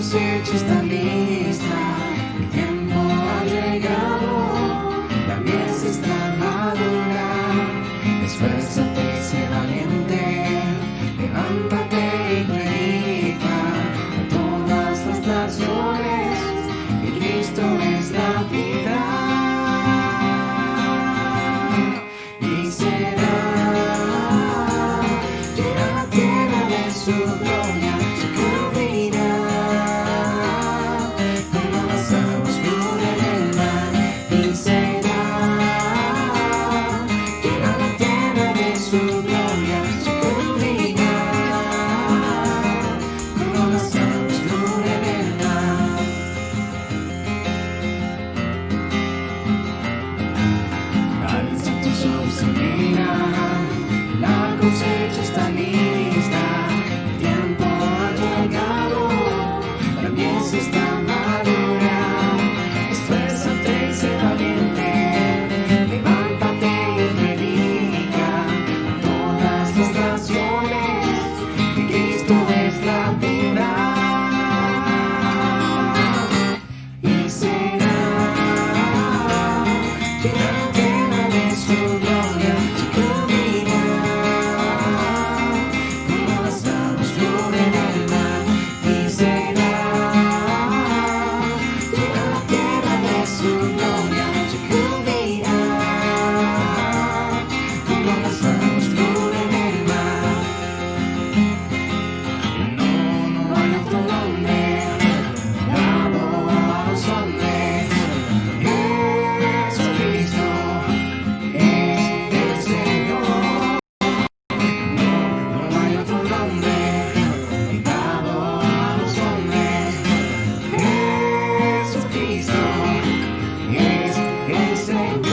cosecha está lista, el tiempo ha llegado, la mies está madura. Esfuérzate y sé valiente, levántate y predica a todas las naciones, que Cristo es la vida. Y será llena la tierra de su gloria, se cubrirá como las aguas cubren el mar. Y será llena la tierra de su gloria, se cubrirá como las aguas cubren el mar. Alza tus ojos y mira, la cosecha está lista, el tiempo ha llegado, la mies está madura. Esfuérzate y sé valiente, levántate y predica a todas las naciones, que Cristo es la vida. Y será llena la tierra de su gloria, se cubrirá como las aguas cubren el mar. Y será llena la tierra de su gloria, se cubrirá como las aguas cubren el mar. No hay otro nombre dado a los hombres. Jesucristo es el Señor. No hay otro nombre dado a los hombres. Jesucristo es el Señor.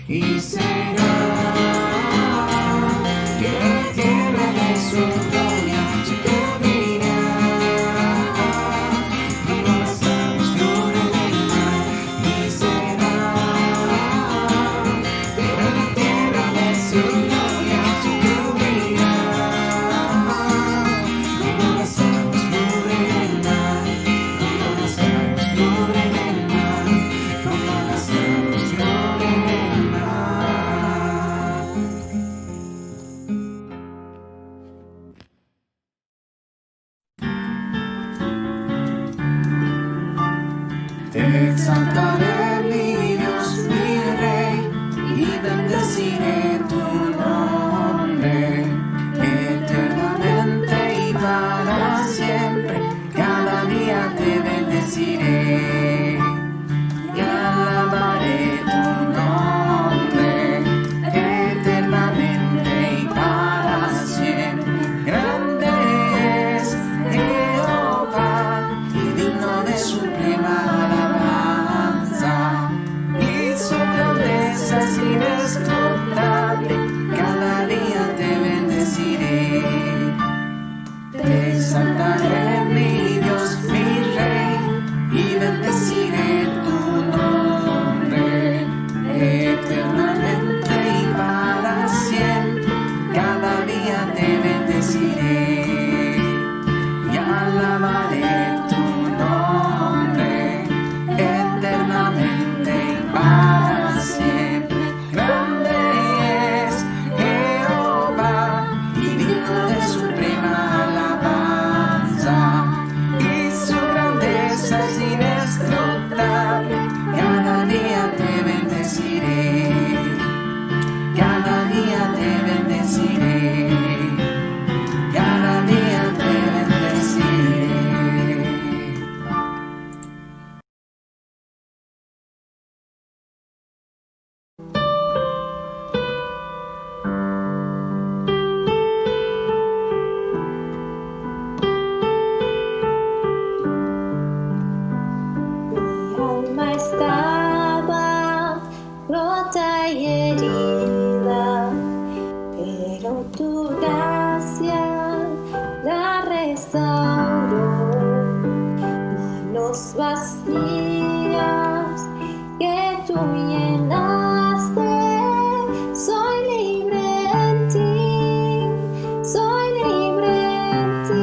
Y será llena la tierra de su gloria, se cubrirá como las aguas cubren el mar. Y será llena la tierra de su gloria, se cubrirá como las aguas cubren el mar, como las aguas cubren el mar, como las aguas cubren el mar. Te exaltaré, mi Dios, mi Rey, y bendeciré tu nombre eternamente y para siempre. Cada día te bendeciré y alabaré tu nombre eternamente y para siempre. Grande es Jehová y digno de suprema alabanza, y su grandeza es inescrutable. Cada día te bendeciré, te exaltaré, mi Dios, mi Rey, y bendeciré tu nombre eternamente y para siempre. Cada día te bendeciré y alabaré tu nombre eternamente y para siempre. Grande es Jehová y digno de suprema alabanza, y su grandeza es inescrutable. Cada día te bendeciré, cada día te bendeciré, cada día te bendeciré. Mi alma estaba rota y herida, pero tu gracia la restauró. Manos vacías que tú llenaste, soy libre en ti, soy libre en ti.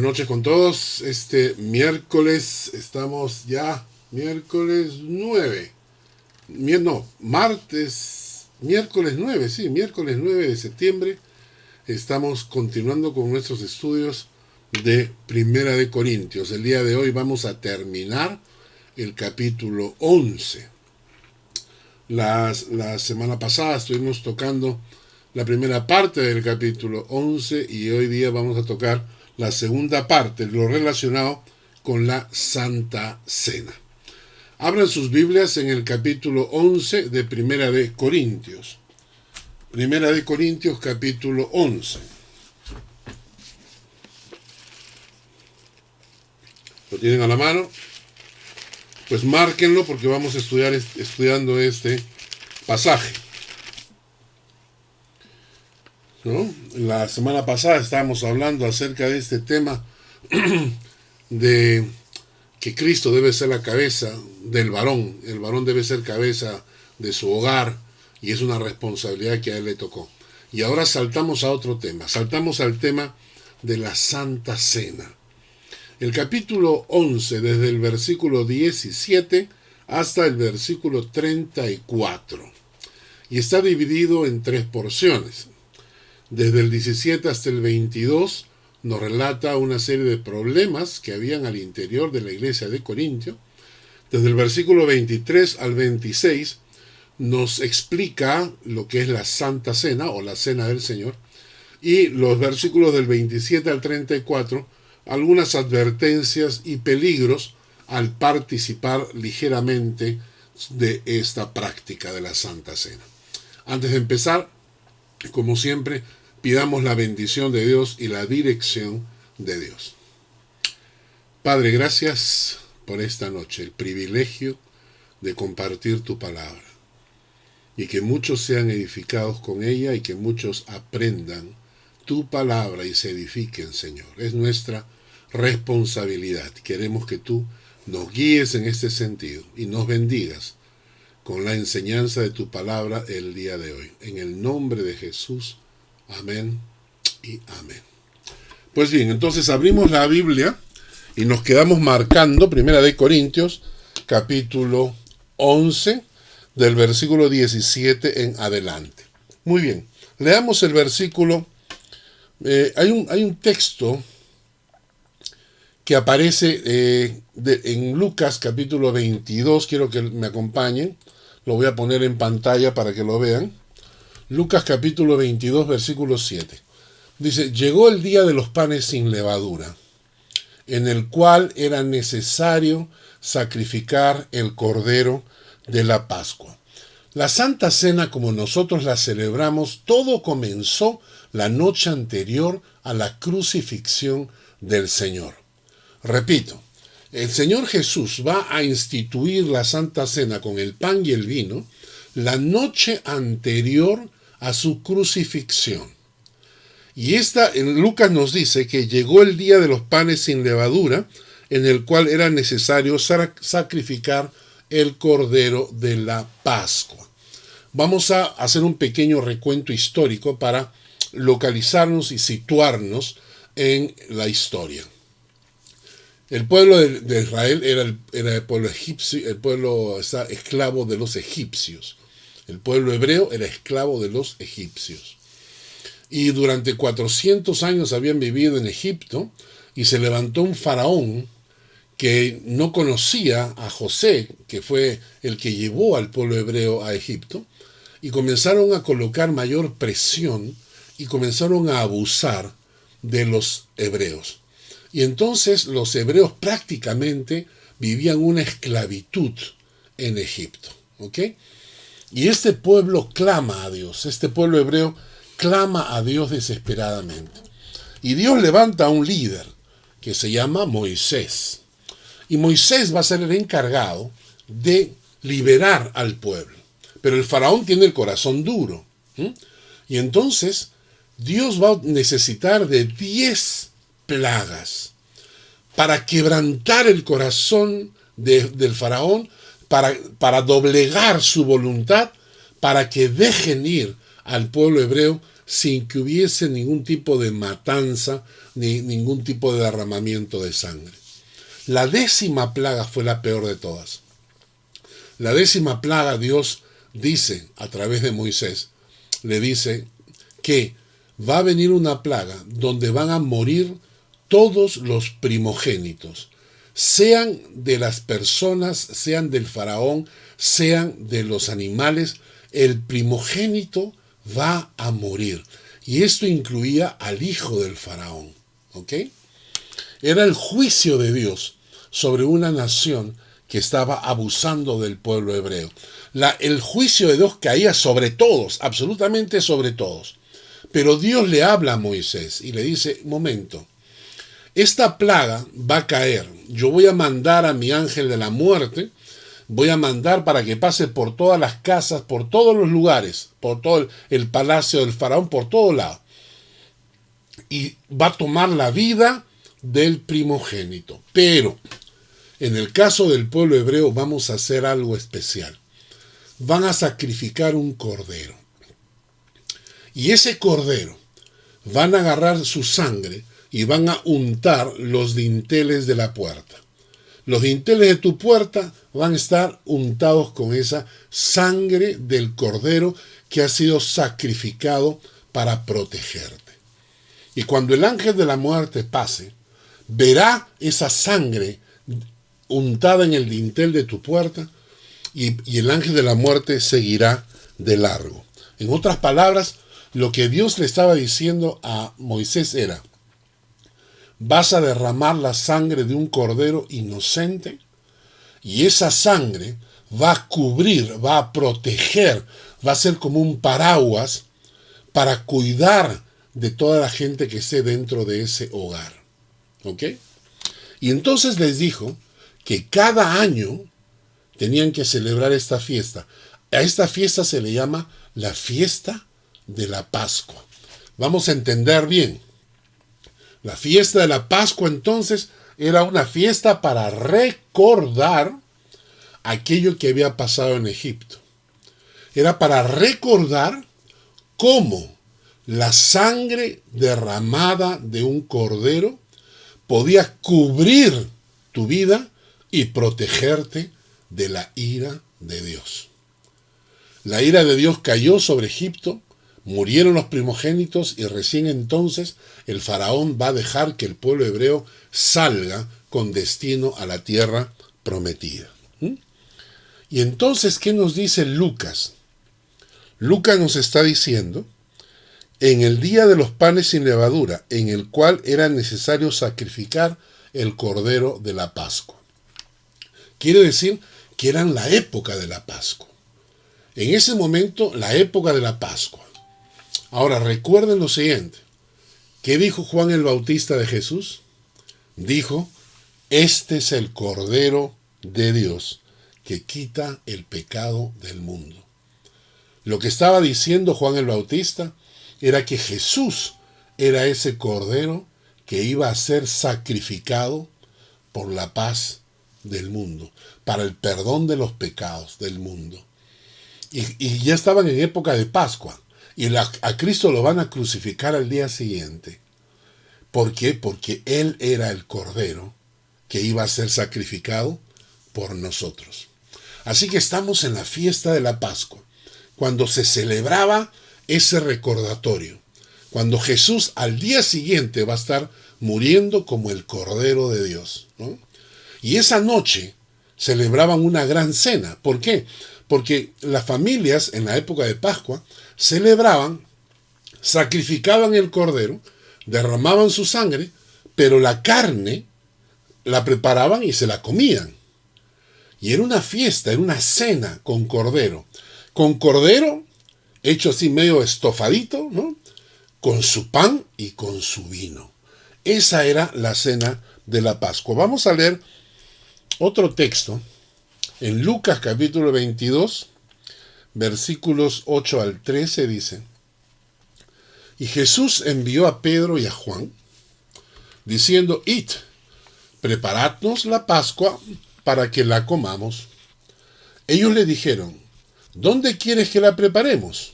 noches con todos. Este miércoles estamos ya, miércoles 9. Miércoles 9, sí, miércoles 9 de septiembre. Estamos continuando con nuestros estudios de Primera de Corintios. El día de hoy vamos a terminar el capítulo 11. La semana pasada estuvimos tocando la primera parte del capítulo 11 y hoy día vamos a tocar la segunda parte, lo relacionado con la Santa Cena. Abran sus Biblias en el capítulo 11 de Primera de Corintios. Primera de Corintios, capítulo 11. ¿Lo tienen a la mano? Pues márquenlo porque vamos a estudiando este pasaje, ¿no? La semana pasada estábamos hablando acerca de este tema de que Cristo debe ser la cabeza del varón. El varón debe ser cabeza de su hogar y es una responsabilidad que a él le tocó. Y ahora saltamos a otro tema. Saltamos al tema de la Santa Cena. El capítulo 11, desde el versículo 17 hasta el versículo 34. Y está dividido en 3 porciones. Desde el 17 hasta el 22 nos relata una serie de problemas que habían al interior de la iglesia de Corintio. Desde el versículo 23 al 26 nos explica lo que es la Santa Cena o la Cena del Señor. Y los versículos del 27 al 34, algunas advertencias y peligros al participar ligeramente de esta práctica de la Santa Cena. Antes de empezar, como siempre, pidamos la bendición de Dios y la dirección de Dios. Padre, gracias por esta noche, el privilegio de compartir tu palabra y que muchos sean edificados con ella y que muchos aprendan tu palabra y se edifiquen, Señor. Es nuestra responsabilidad. Queremos que tú nos guíes en este sentido y nos bendigas con la enseñanza de tu palabra el día de hoy. En el nombre de Jesús. Amén y amén. Pues bien, entonces abrimos la Biblia y nos quedamos marcando Primera de Corintios, capítulo 11, del versículo 17 en adelante. Muy bien, leamos el versículo. Hay un texto que aparece en Lucas, capítulo 22. Quiero que me acompañen. Lo voy a poner en pantalla para que lo vean. Lucas capítulo 22, versículo 7. Dice, llegó el día de los panes sin levadura, en el cual era necesario sacrificar el cordero de la Pascua. La Santa Cena, como nosotros la celebramos, todo comenzó la noche anterior a la crucifixión del Señor. Repito, el Señor Jesús va a instituir la Santa Cena con el pan y el vino la noche anterior a su crucifixión. Y en Lucas nos dice que llegó el día de los panes sin levadura, en el cual era necesario sacrificar el cordero de la Pascua. Vamos a hacer un pequeño recuento histórico para localizarnos y situarnos en la historia. El pueblo de Israel era el pueblo egipcio, el pueblo está esclavo de los egipcios. El pueblo hebreo era esclavo de los egipcios. Y durante 400 años habían vivido en Egipto y se levantó un faraón que no conocía a José, que fue el que llevó al pueblo hebreo a Egipto, y comenzaron a colocar mayor presión y comenzaron a abusar de los hebreos. Y entonces los hebreos prácticamente vivían una esclavitud en Egipto. ¿Ok? Y este pueblo clama a Dios, este pueblo hebreo clama a Dios desesperadamente. Y Dios levanta a un líder que se llama Moisés. Y Moisés va a ser el encargado de liberar al pueblo. Pero el faraón tiene el corazón duro. Y entonces Dios va a necesitar de 10 plagas para quebrantar el corazón del faraón, para doblegar su voluntad, para que dejen ir al pueblo hebreo sin que hubiese ningún tipo de matanza ni ningún tipo de derramamiento de sangre. La 10ª plaga fue la peor de todas. La 10ª plaga, Dios dice a través de Moisés, le dice que va a venir una plaga donde van a morir todos los primogénitos, sean de las personas, sean del faraón, sean de los animales, el primogénito va a morir. Y esto incluía al hijo del faraón. ¿Ok? Era el juicio de Dios sobre una nación que estaba abusando del pueblo hebreo. El juicio de Dios caía sobre todos, absolutamente sobre todos. Pero Dios le habla a Moisés y le dice, momento, esta plaga va a caer. Yo voy a mandar a mi ángel de la muerte, voy a mandar para que pase por todas las casas, por todos los lugares, por todo el palacio del faraón, por todo lado. Y va a tomar la vida del primogénito. Pero en el caso del pueblo hebreo vamos a hacer algo especial. Van a sacrificar un cordero. Y ese cordero van a agarrar su sangre y van a untar los dinteles de la puerta. Los dinteles de tu puerta van a estar untados con esa sangre del cordero que ha sido sacrificado para protegerte. Y cuando el ángel de la muerte pase, verá esa sangre untada en el dintel de tu puerta y el ángel de la muerte seguirá de largo. En otras palabras, lo que Dios le estaba diciendo a Moisés era, vas a derramar la sangre de un cordero inocente y esa sangre va a cubrir, va a proteger, va a ser como un paraguas para cuidar de toda la gente que esté dentro de ese hogar. ¿Ok? Y entonces les dijo que cada año tenían que celebrar esta fiesta. A esta fiesta se le llama la fiesta de la Pascua. Vamos a entender bien. La fiesta de la Pascua entonces era una fiesta para recordar aquello que había pasado en Egipto. Era para recordar cómo la sangre derramada de un cordero podía cubrir tu vida y protegerte de la ira de Dios. La ira de Dios cayó sobre Egipto, murieron los primogénitos y recién entonces el faraón va a dejar que el pueblo hebreo salga con destino a la tierra prometida. Y entonces, ¿qué nos dice Lucas? Lucas nos está diciendo, en el día de los panes sin levadura, en el cual era necesario sacrificar el cordero de la Pascua. Quiere decir que era en la época de la Pascua. En ese momento, la época de la Pascua. Ahora, recuerden lo siguiente. ¿Qué dijo Juan el Bautista de Jesús? Dijo, este es el Cordero de Dios que quita el pecado del mundo. Lo que estaba diciendo Juan el Bautista era que Jesús era ese Cordero que iba a ser sacrificado por la paz del mundo, para el perdón de los pecados del mundo. Y ya estaban en época de Pascua. Y a Cristo lo van a crucificar al día siguiente. ¿Por qué? Porque Él era el Cordero que iba a ser sacrificado por nosotros. Así que estamos en la fiesta de la Pascua, cuando se celebraba ese recordatorio. Cuando Jesús al día siguiente va a estar muriendo como el Cordero de Dios, ¿no? Y esa noche celebraban una gran cena. ¿Por qué? Porque las familias en la época de Pascua celebraban, sacrificaban el cordero, derramaban su sangre, pero la carne la preparaban y se la comían. Y era una fiesta, era una cena con cordero. Con cordero hecho así medio estofadito, ¿no? Con su pan y con su vino. Esa era la cena de la Pascua. Vamos a leer otro texto en Lucas capítulo 22, versículos 8 al 13 dice, y Jesús envió a Pedro y a Juan, diciendo, id, preparadnos la Pascua para que la comamos. Ellos le dijeron, ¿dónde quieres que la preparemos?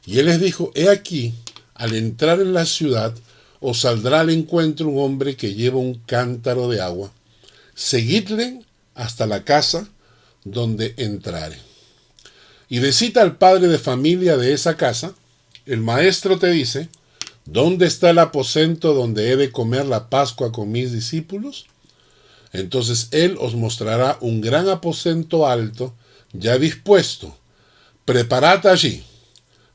Y él les dijo, he aquí, al entrar en la ciudad, os saldrá al encuentro un hombre que lleva un cántaro de agua. Seguidle hasta la casa donde entrare. Y decid al padre de familia de esa casa, el maestro te dice, ¿dónde está el aposento donde he de comer la Pascua con mis discípulos? Entonces él os mostrará un gran aposento alto, ya dispuesto. Preparad allí.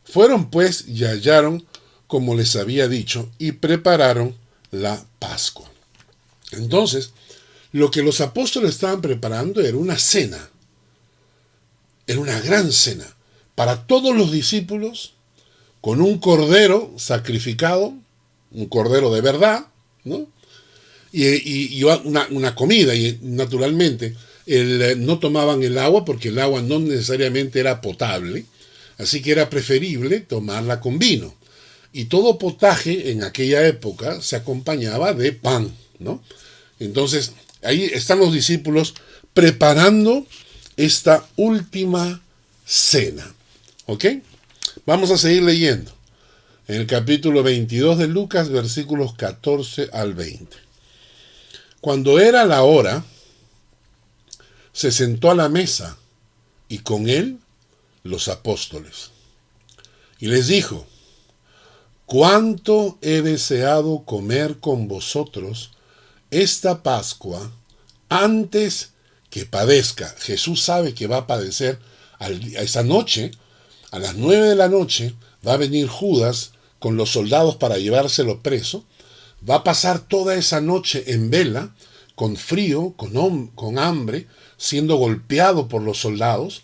Fueron pues y hallaron como les había dicho, y prepararon la Pascua. Entonces, lo que los apóstoles estaban preparando era una cena. Era una gran cena para todos los discípulos, con un cordero sacrificado, un cordero de verdad, ¿no? Y una comida, y naturalmente no tomaban el agua porque el agua no necesariamente era potable, así que era preferible tomarla con vino. Y todo potaje en aquella época se acompañaba de pan, ¿no? Entonces, ahí están los discípulos preparando esta última cena, ¿ok? Vamos a seguir leyendo. En el capítulo 22 de Lucas, versículos 14 al 20. Cuando era la hora, se sentó a la mesa, y con él los apóstoles. Y les dijo, cuánto he deseado comer con vosotros esta Pascua antes que padezca. Jesús sabe que va a padecer esa noche, a las 9 de la noche, va a venir Judas con los soldados para llevárselo preso. Va a pasar toda esa noche en vela, con frío, con hambre, siendo golpeado por los soldados.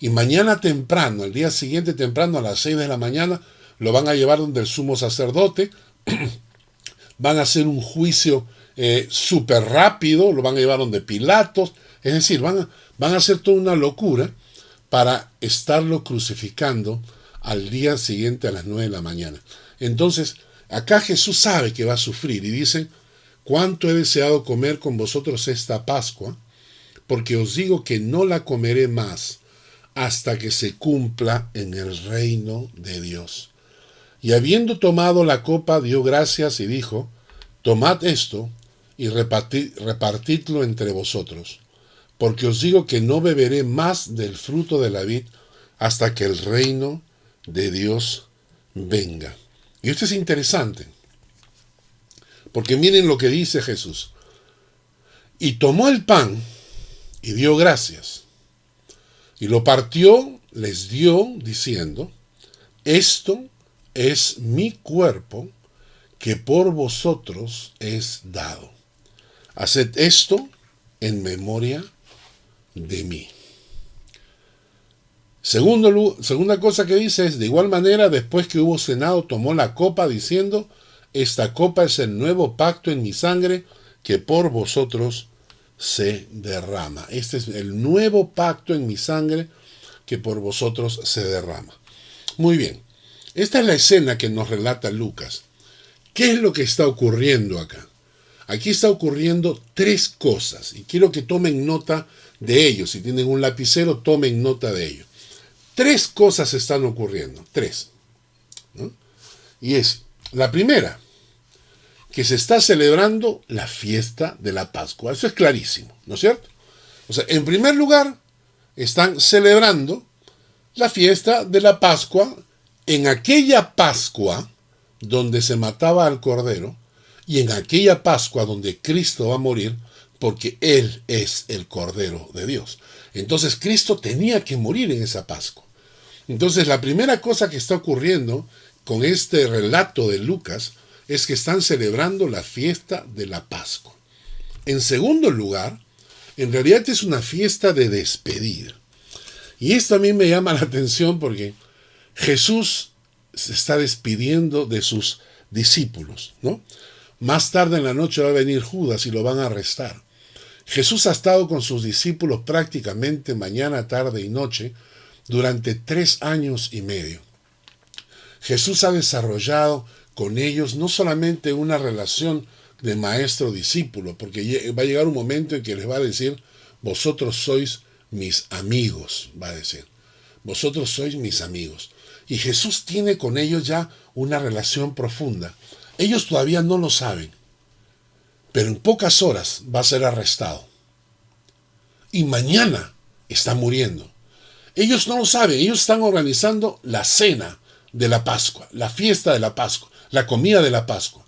Y mañana temprano, el día siguiente temprano, a las 6 de la mañana, lo van a llevar donde el sumo sacerdote. Van a hacer un juicio súper rápido, lo van a llevar donde Pilatos. Es decir, van a hacer toda una locura para estarlo crucificando al día siguiente a las 9 de la mañana. Entonces, acá Jesús sabe que va a sufrir y dice, cuánto he deseado comer con vosotros esta Pascua, porque os digo que no la comeré más hasta que se cumpla en el reino de Dios. Y habiendo tomado la copa, dio gracias y dijo, tomad esto y repartidlo entre vosotros, porque os digo que no beberé más del fruto de la vid hasta que el reino de Dios venga. Y esto es interesante, porque miren lo que dice Jesús. Y tomó el pan y dio gracias, y lo partió, les dio, diciendo, esto es mi cuerpo que por vosotros es dado. Haced esto en memoria de mí. Segunda cosa que dice es, de igual manera, después que hubo cenado, tomó la copa, diciendo, esta copa es el nuevo pacto en mi sangre que por vosotros se derrama. Este es el nuevo pacto en mi sangre que por vosotros se derrama. Muy bien. Esta es la escena que nos relata Lucas. ¿Qué es lo que está ocurriendo acá? Aquí está ocurriendo tres cosas y quiero que tomen nota de ello. Si tienen un lapicero, tomen nota de ello. Tres cosas están ocurriendo. Tres, ¿no? Y es, la primera, que se está celebrando la fiesta de la Pascua. Eso es clarísimo, ¿no es cierto? O sea, en primer lugar, están celebrando la fiesta de la Pascua en aquella Pascua donde se mataba al Cordero y en aquella Pascua donde Cristo va a morir porque Él es el Cordero de Dios. Entonces Cristo tenía que morir en esa Pascua. Entonces la primera cosa que está ocurriendo con este relato de Lucas es que están celebrando la fiesta de la Pascua. En segundo lugar, en realidad es una fiesta de despedida. Y esto a mí me llama la atención porque Jesús se está despidiendo de sus discípulos, ¿no? Más tarde en la noche va a venir Judas y lo van a arrestar. Jesús ha estado con sus discípulos prácticamente mañana, tarde y noche durante 3 años y medio. Jesús ha desarrollado con ellos no solamente una relación de maestro-discípulo, porque va a llegar un momento en que les va a decir, vosotros sois mis amigos, va a decir. Vosotros sois mis amigos. Y Jesús tiene con ellos ya una relación profunda. Ellos todavía no lo saben, pero en pocas horas va a ser arrestado. Y mañana está muriendo. Ellos no lo saben, ellos están organizando la cena de la Pascua, la fiesta de la Pascua, la comida de la Pascua.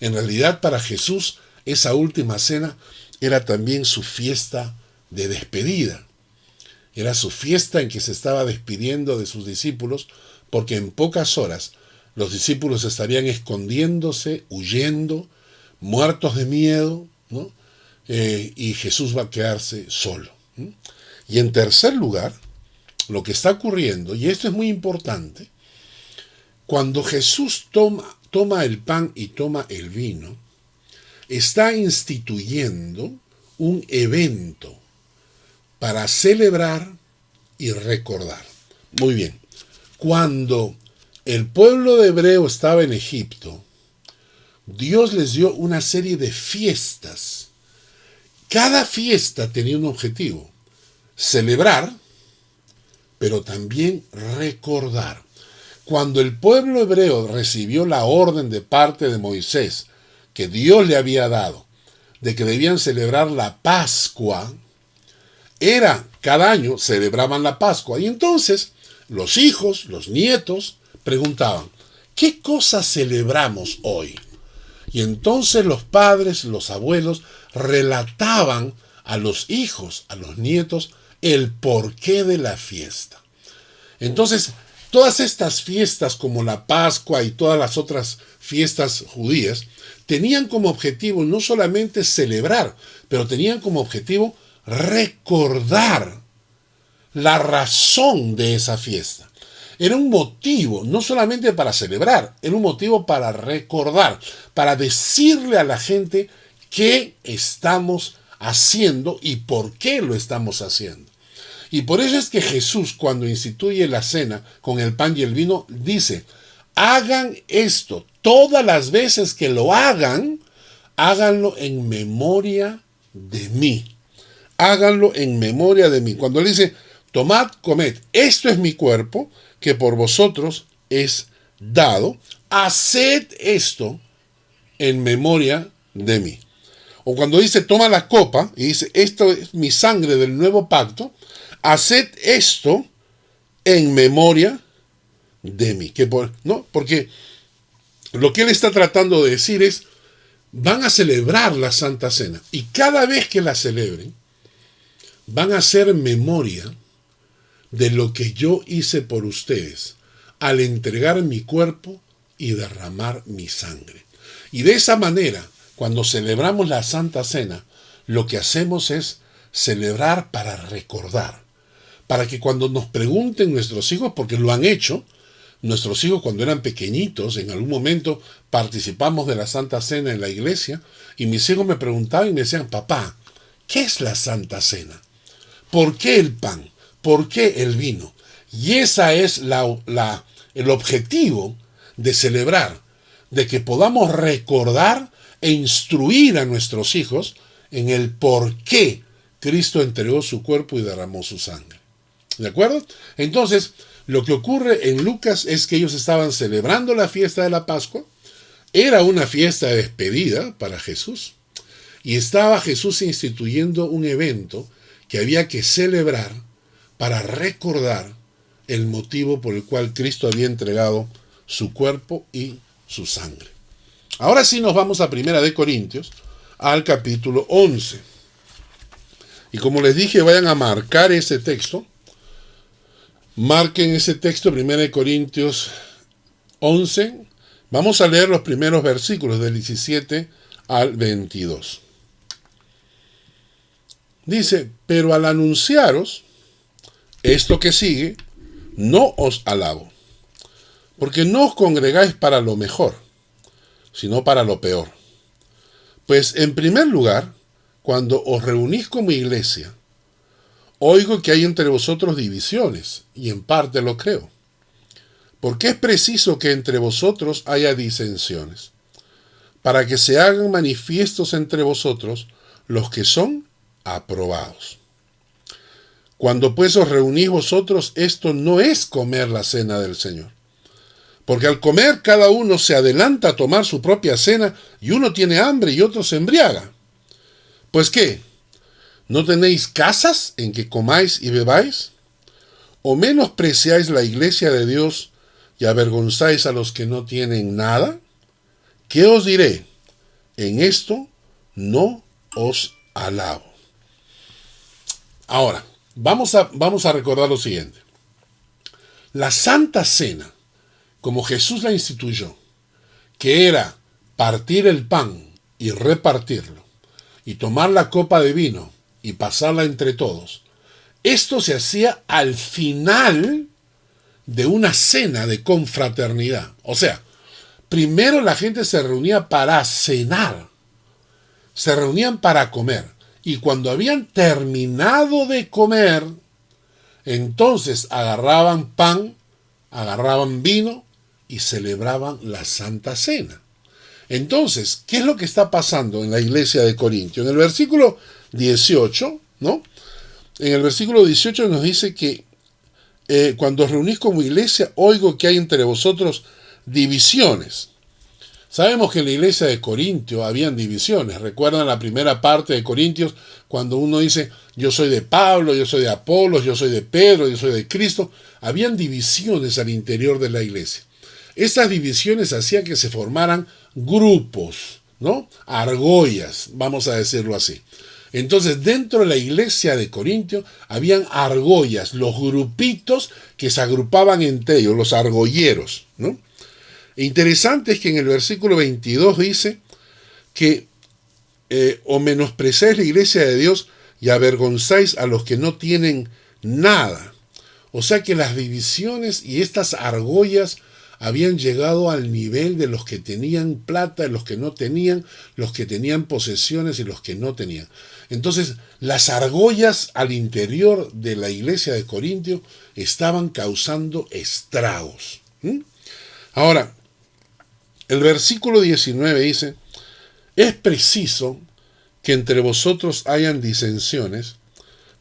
En realidad, para Jesús, esa última cena era también su fiesta de despedida. Era su fiesta en que se estaba despidiendo de sus discípulos, porque en pocas horas los discípulos estarían escondiéndose, huyendo, muertos de miedo, ¿no? Y Jesús va a quedarse solo. Y en tercer lugar, lo que está ocurriendo, y esto es muy importante, cuando Jesús toma el pan y toma el vino, está instituyendo un evento para celebrar y recordar. Muy bien, cuando el pueblo hebreo estaba en Egipto, Dios les dio una serie de fiestas. Cada fiesta tenía un objetivo: celebrar, pero también recordar. Cuando el pueblo hebreo recibió la orden de parte de Moisés, que Dios le había dado, de que debían celebrar la Pascua, cada año celebraban la Pascua. Y entonces los hijos, los nietos, preguntaban, ¿qué cosa celebramos hoy? Y entonces los padres, los abuelos, relataban a los hijos, a los nietos, el porqué de la fiesta. Entonces, todas estas fiestas como la Pascua y todas las otras fiestas judías tenían como objetivo no solamente celebrar, pero tenían como objetivo recordar la razón de esa fiesta. Era un motivo no solamente para celebrar, era un motivo para recordar, para decirle a la gente qué estamos haciendo y por qué lo estamos haciendo. Y por eso es que Jesús, cuando instituye la cena con el pan y el vino, dice, hagan esto todas las veces que lo hagan, háganlo en memoria de mí. Háganlo en memoria de mí. Cuando él dice, tomad, comed, esto es mi cuerpo, que por vosotros es dado, haced esto en memoria de mí. O cuando dice, toma la copa, y dice, esto es mi sangre del nuevo pacto, haced esto en memoria de mí. ¿No? Porque lo que él está tratando de decir es, van a celebrar la Santa Cena, y cada vez que la celebren, van a hacer memoria de lo que yo hice por ustedes al entregar mi cuerpo y derramar mi sangre. Y de esa manera, cuando celebramos la Santa Cena, lo que hacemos es celebrar para recordar, para que cuando nos pregunten nuestros hijos, porque lo han hecho, nuestros hijos cuando eran pequeñitos, en algún momento participamos de la Santa Cena en la iglesia, y mis hijos me preguntaban y me decían, papá, ¿qué es la Santa Cena? ¿Por qué el pan? ¿Por qué el vino? Y esa es el objetivo de celebrar, de que podamos recordar e instruir a nuestros hijos en el por qué Cristo entregó su cuerpo y derramó su sangre. ¿De acuerdo? Entonces, lo que ocurre en Lucas es que ellos estaban celebrando la fiesta de la Pascua. Era una fiesta de despedida para Jesús. Y estaba Jesús instituyendo un evento que había que celebrar para recordar el motivo por el cual Cristo había entregado su cuerpo y su sangre. Ahora sí nos vamos a 1 Corintios, al capítulo 11. Y como les dije, vayan a marcar ese texto. Marquen ese texto, 1 Corintios 11. Vamos a leer los primeros versículos del 17 al 22. Dice, pero al anunciaros esto que sigue, no os alabo, porque no os congregáis para lo mejor, sino para lo peor. Pues en primer lugar, cuando os reunís como iglesia, oigo que hay entre vosotros divisiones, y en parte lo creo. Porque es preciso que entre vosotros haya disensiones, para que se hagan manifiestos entre vosotros los que son aprobados. Cuando pues os reunís vosotros, esto no es comer la cena del Señor. Porque al comer cada uno se adelanta a tomar su propia cena, y uno tiene hambre y otro se embriaga. Pues ¿qué? ¿No tenéis casas en que comáis y bebáis? ¿O menospreciáis la iglesia de Dios y avergonzáis a los que no tienen nada? ¿Qué os diré? En esto no os alabo. Ahora, vamos a recordar lo siguiente. La Santa Cena, como Jesús la instituyó, que era partir el pan y repartirlo, y tomar la copa de vino y pasarla entre todos, esto se hacía al final de una cena de confraternidad. O sea, primero la gente se reunía para cenar, se reunían para comer, y cuando habían terminado de comer, entonces agarraban pan, agarraban vino y celebraban la Santa Cena. Entonces, ¿qué es lo que está pasando en la iglesia de Corintio? En el versículo 18, ¿no? En el versículo 18 nos dice que cuando os reunís como iglesia, oigo que hay entre vosotros divisiones. Sabemos que en la iglesia de Corintio habían divisiones. ¿Recuerdan la primera parte de Corintios cuando uno dice, yo soy de Pablo, yo soy de Apolos, yo soy de Pedro, yo soy de Cristo? Habían divisiones al interior de la iglesia. Estas divisiones hacían que se formaran grupos, ¿no? Argollas, vamos a decirlo así. Entonces, dentro de la iglesia de Corintio habían argollas, los grupitos que se agrupaban entre ellos, los argolleros, ¿no? Interesante es que en el versículo 22 dice que o menospreciáis la iglesia de Dios y avergonzáis a los que no tienen nada. O sea que las divisiones y estas argollas habían llegado al nivel de los que tenían plata, de los que no tenían, los que tenían posesiones y los que no tenían. Entonces, las argollas al interior de la iglesia de Corintio estaban causando estragos. Ahora, el versículo 19 dice, es preciso que entre vosotros hayan disensiones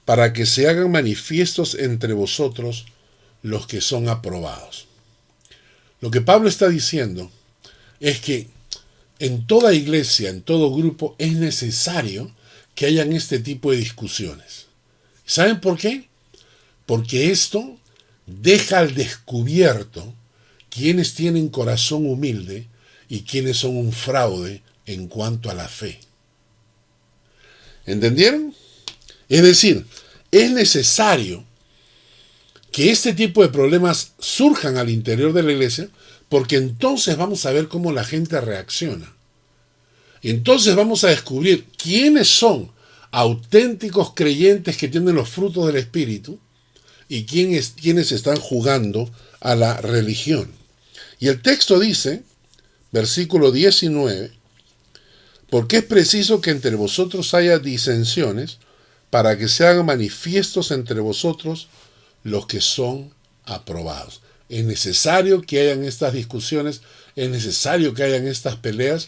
para que se hagan manifiestos entre vosotros los que son aprobados. Lo que Pablo está diciendo es que en toda iglesia, en todo grupo, es necesario que hayan este tipo de discusiones. ¿Saben por qué? Porque esto deja al descubierto quienes tienen corazón humilde y quienes son un fraude en cuanto a la fe. ¿Entendieron? Es decir, es necesario que este tipo de problemas surjan al interior de la iglesia, porque entonces vamos a ver cómo la gente reacciona. Entonces vamos a descubrir quiénes son auténticos creyentes que tienen los frutos del Espíritu y quiénes están jugando a la religión. Y el texto dice, versículo 19, porque es preciso que entre vosotros haya disensiones para que se hagan manifiestos entre vosotros los que son aprobados. Es necesario que hayan estas discusiones, es necesario que hayan estas peleas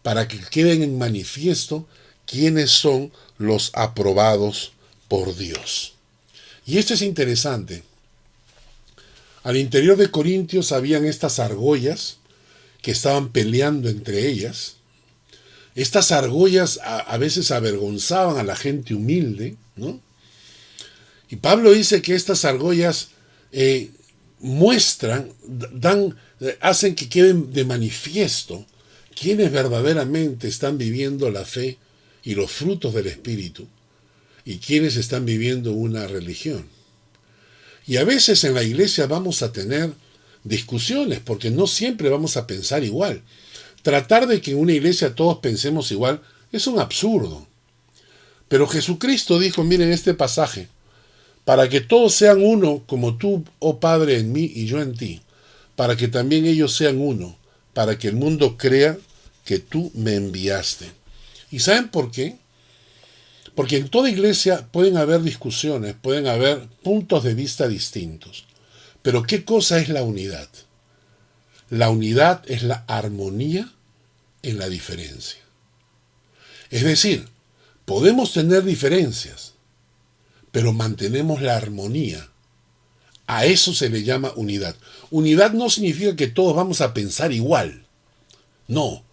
para que queden en manifiesto quiénes son los aprobados por Dios. Y esto es interesante. Al interior de Corintios habían estas argollas que estaban peleando entre ellas. Estas argollas a veces avergonzaban a la gente humilde, ¿no? Y Pablo dice que estas argollas hacen que queden de manifiesto quienes verdaderamente están viviendo la fe y los frutos del Espíritu y quienes están viviendo una religión. Y a veces en la iglesia vamos a tener discusiones porque no siempre vamos a pensar igual. Tratar de que en una iglesia todos pensemos igual es un absurdo. Pero Jesucristo dijo, miren este pasaje, para que todos sean uno como tú, oh Padre, en mí y yo en ti, para que también ellos sean uno, para que el mundo crea que tú me enviaste. ¿Y saben por qué? Porque en toda iglesia pueden haber discusiones, pueden haber puntos de vista distintos. Pero ¿qué cosa es la unidad? La unidad es la armonía en la diferencia. Es decir, podemos tener diferencias, pero mantenemos la armonía. A eso se le llama unidad. Unidad no significa que todos vamos a pensar igual. No,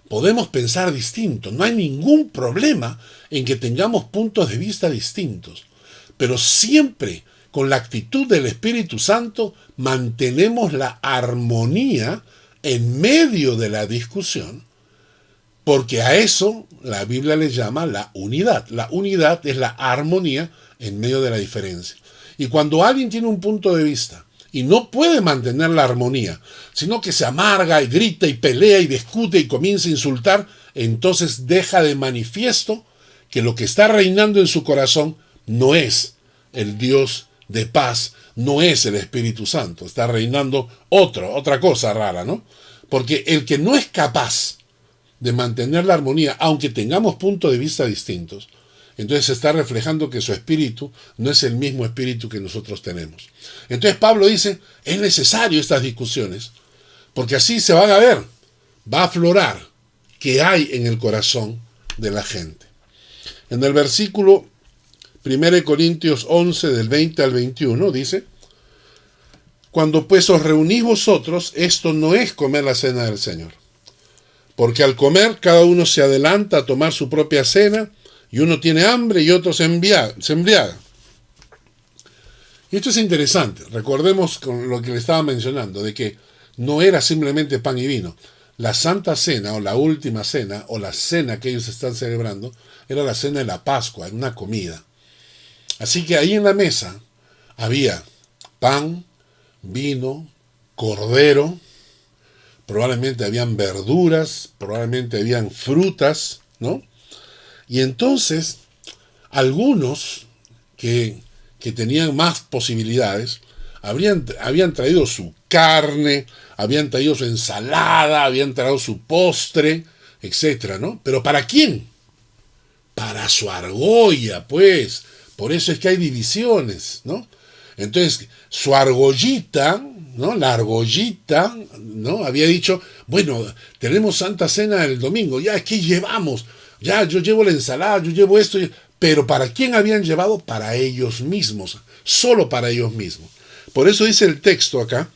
podemos pensar distinto. No hay ningún problema en que tengamos puntos de vista distintos. Pero siempre con la actitud del Espíritu Santo mantenemos la armonía en medio de la discusión, porque a eso la Biblia le llama la unidad. La unidad es la armonía en medio de la diferencia. Y cuando alguien tiene un punto de vista y no puede mantener la armonía, sino que se amarga y grita y pelea y discute y comienza a insultar, entonces deja de manifiesto que lo que está reinando en su corazón no es el Dios de paz, no es el Espíritu Santo. Está reinando otra cosa rara, ¿no? Porque el que no es capaz de mantener la armonía, aunque tengamos puntos de vista distintos, entonces se está reflejando que su espíritu no es el mismo espíritu que nosotros tenemos. Entonces Pablo dice, es necesario estas discusiones, porque así se van a ver, va a aflorar qué hay en el corazón de la gente. En el versículo 1 Corintios 11, del 20 al 21, dice, cuando pues os reunís vosotros, esto no es comer la cena del Señor. Porque al comer cada uno se adelanta a tomar su propia cena, y uno tiene hambre y otro se embriaga. Y esto es interesante. Recordemos con lo que le estaba mencionando, de que no era simplemente pan y vino. La Santa Cena, o la Última Cena, o la cena que ellos están celebrando, era la cena de la Pascua, una comida. Así que ahí en la mesa había pan, vino, cordero, probablemente habían verduras, probablemente habían frutas, ¿no? Y entonces, algunos que tenían más posibilidades, habían traído su carne, habían traído su ensalada, habían traído su postre, etcétera, ¿no? ¿Pero para quién? Para su argolla, pues. Por eso es que hay divisiones, ¿no? Entonces, su argollita, ¿no? La argollita, ¿no? Había dicho, bueno, tenemos Santa Cena el domingo, ya, ¿qué llevamos? Ya, yo llevo la ensalada, yo llevo esto, pero ¿para quién habían llevado? Para ellos mismos, solo para ellos mismos. Por eso dice el texto acá,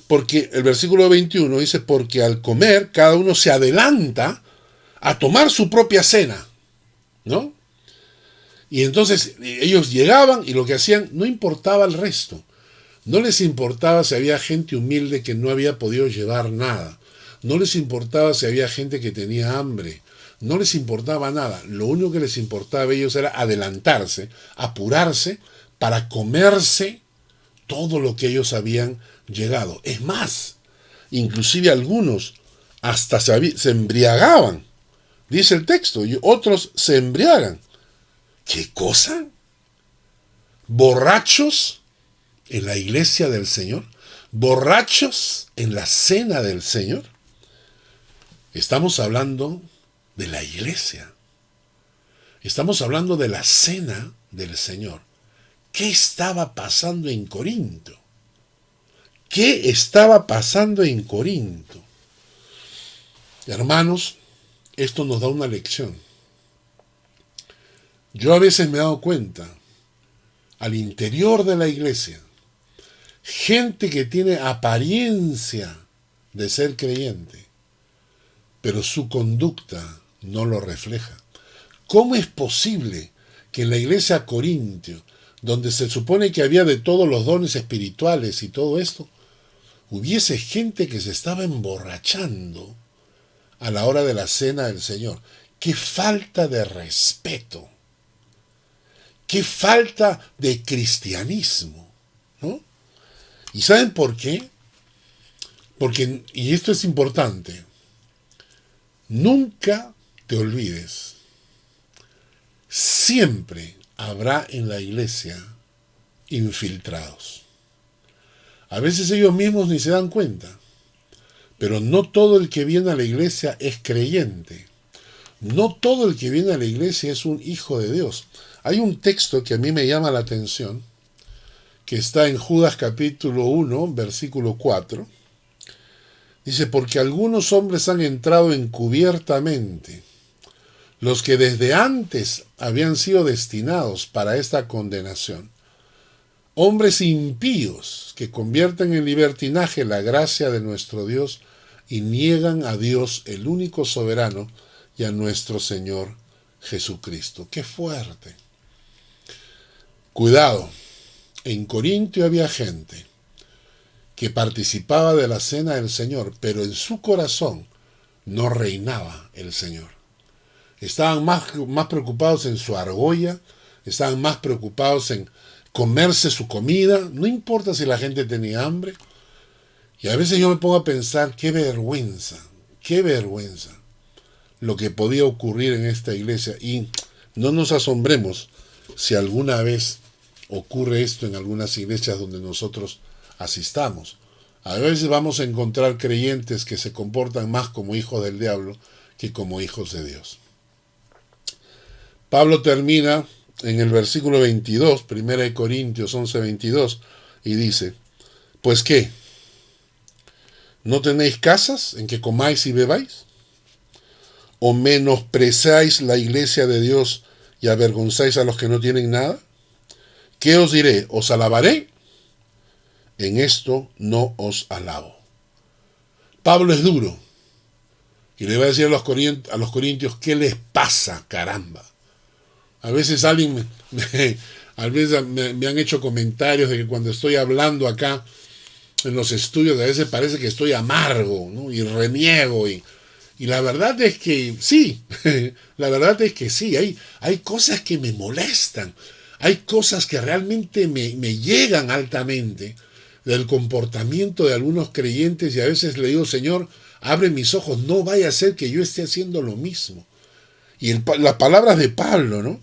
porque el versículo 21 dice, porque al comer cada uno se adelanta a tomar su propia cena, ¿no? Y entonces ellos llegaban y lo que hacían, no importaba el resto. No les importaba si había gente humilde que no había podido llevar nada. No les importaba si había gente que tenía hambre. No les importaba nada. Lo único que les importaba a ellos era adelantarse, apurarse para comerse todo lo que ellos habían llegado. Es más, inclusive algunos hasta se embriagaban. Dice el texto, y otros se embriagan. ¿Qué cosa? ¿Borrachos en la iglesia del Señor? ¿Borrachos en la cena del Señor? Estamos hablando de la iglesia. Estamos hablando de la cena del Señor. ¿Qué estaba pasando en Corinto? ¿Qué estaba pasando en Corinto? Hermanos, esto nos da una lección. Yo a veces me he dado cuenta, al interior de la iglesia, gente que tiene apariencia de ser creyente, pero su conducta no lo refleja. ¿Cómo es posible que en la iglesia Corintio, donde se supone que había de todos los dones espirituales y todo esto, hubiese gente que se estaba emborrachando a la hora de la cena del Señor? ¡Qué falta de respeto! ¡Qué falta de cristianismo! ¿No? ¿Y saben por qué? Porque, y esto es importante, nunca te olvides, siempre habrá en la iglesia infiltrados. A veces ellos mismos ni se dan cuenta, pero no todo el que viene a la iglesia es creyente. No todo el que viene a la iglesia es un hijo de Dios. Hay un texto que a mí me llama la atención, que está en Judas capítulo 1, versículo 4. Dice, porque algunos hombres han entrado encubiertamente, los que desde antes habían sido destinados para esta condenación, hombres impíos que convierten en libertinaje la gracia de nuestro Dios y niegan a Dios, el único soberano, y a nuestro Señor Jesucristo. ¡Qué fuerte! Cuidado, en Corintio había gente que participaba de la cena del Señor, pero en su corazón no reinaba el Señor. Estaban más preocupados en su argolla, estaban más preocupados en comerse su comida, no importa si la gente tenía hambre. Y a veces yo me pongo a pensar, qué vergüenza lo que podía ocurrir en esta iglesia. Y no nos asombremos si alguna vez ocurre esto en algunas iglesias donde nosotros asistamos. A veces vamos a encontrar creyentes que se comportan más como hijos del diablo que como hijos de Dios. Pablo termina en el versículo 22, 1 Corintios 11, 22, y dice, ¿pues qué? ¿No tenéis casas en que comáis y bebáis? ¿O menospreciáis la iglesia de Dios y avergonzáis a los que no tienen nada? ¿Qué os diré? ¿Os alabaré? En esto no os alabo. Pablo es duro y le va a decir a los corintios, ¿qué les pasa, caramba? A veces me han hecho comentarios de que cuando estoy hablando acá en los estudios, a veces parece que estoy amargo, ¿no? Y reniego. Y la verdad es que sí, hay cosas que me molestan, hay cosas que realmente me llegan altamente del comportamiento de algunos creyentes, y a veces le digo, Señor, abre mis ojos, no vaya a ser que yo esté haciendo lo mismo. Y las palabras de Pablo, ¿no?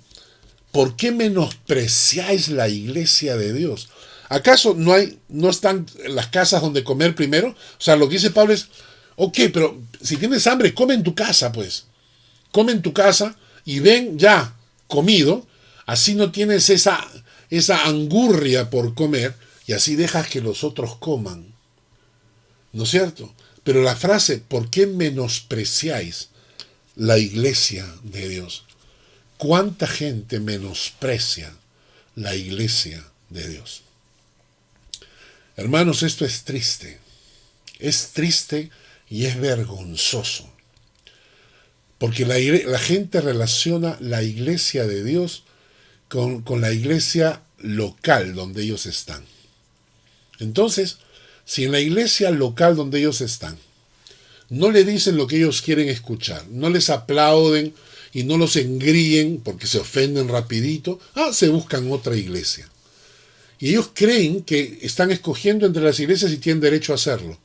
¿Por qué menospreciáis la iglesia de Dios? ¿Acaso no están las casas donde comer primero? O sea, lo que dice Pablo es, ok, pero si tienes hambre, come en tu casa, pues. Come en tu casa y ven ya comido, así no tienes esa angurria por comer y así dejas que los otros coman. ¿No es cierto? Pero la frase, ¿por qué menospreciáis la iglesia de Dios? ¿Cuánta gente menosprecia la iglesia de Dios? Hermanos, esto es triste y es vergonzoso, porque la gente relaciona la iglesia de Dios con la iglesia local donde ellos están. Entonces, si en la iglesia local donde ellos están no le dicen lo que ellos quieren escuchar, no les aplauden y no los engríen porque se ofenden rapidito, se buscan otra iglesia. Y ellos creen que están escogiendo entre las iglesias y tienen derecho a hacerlo.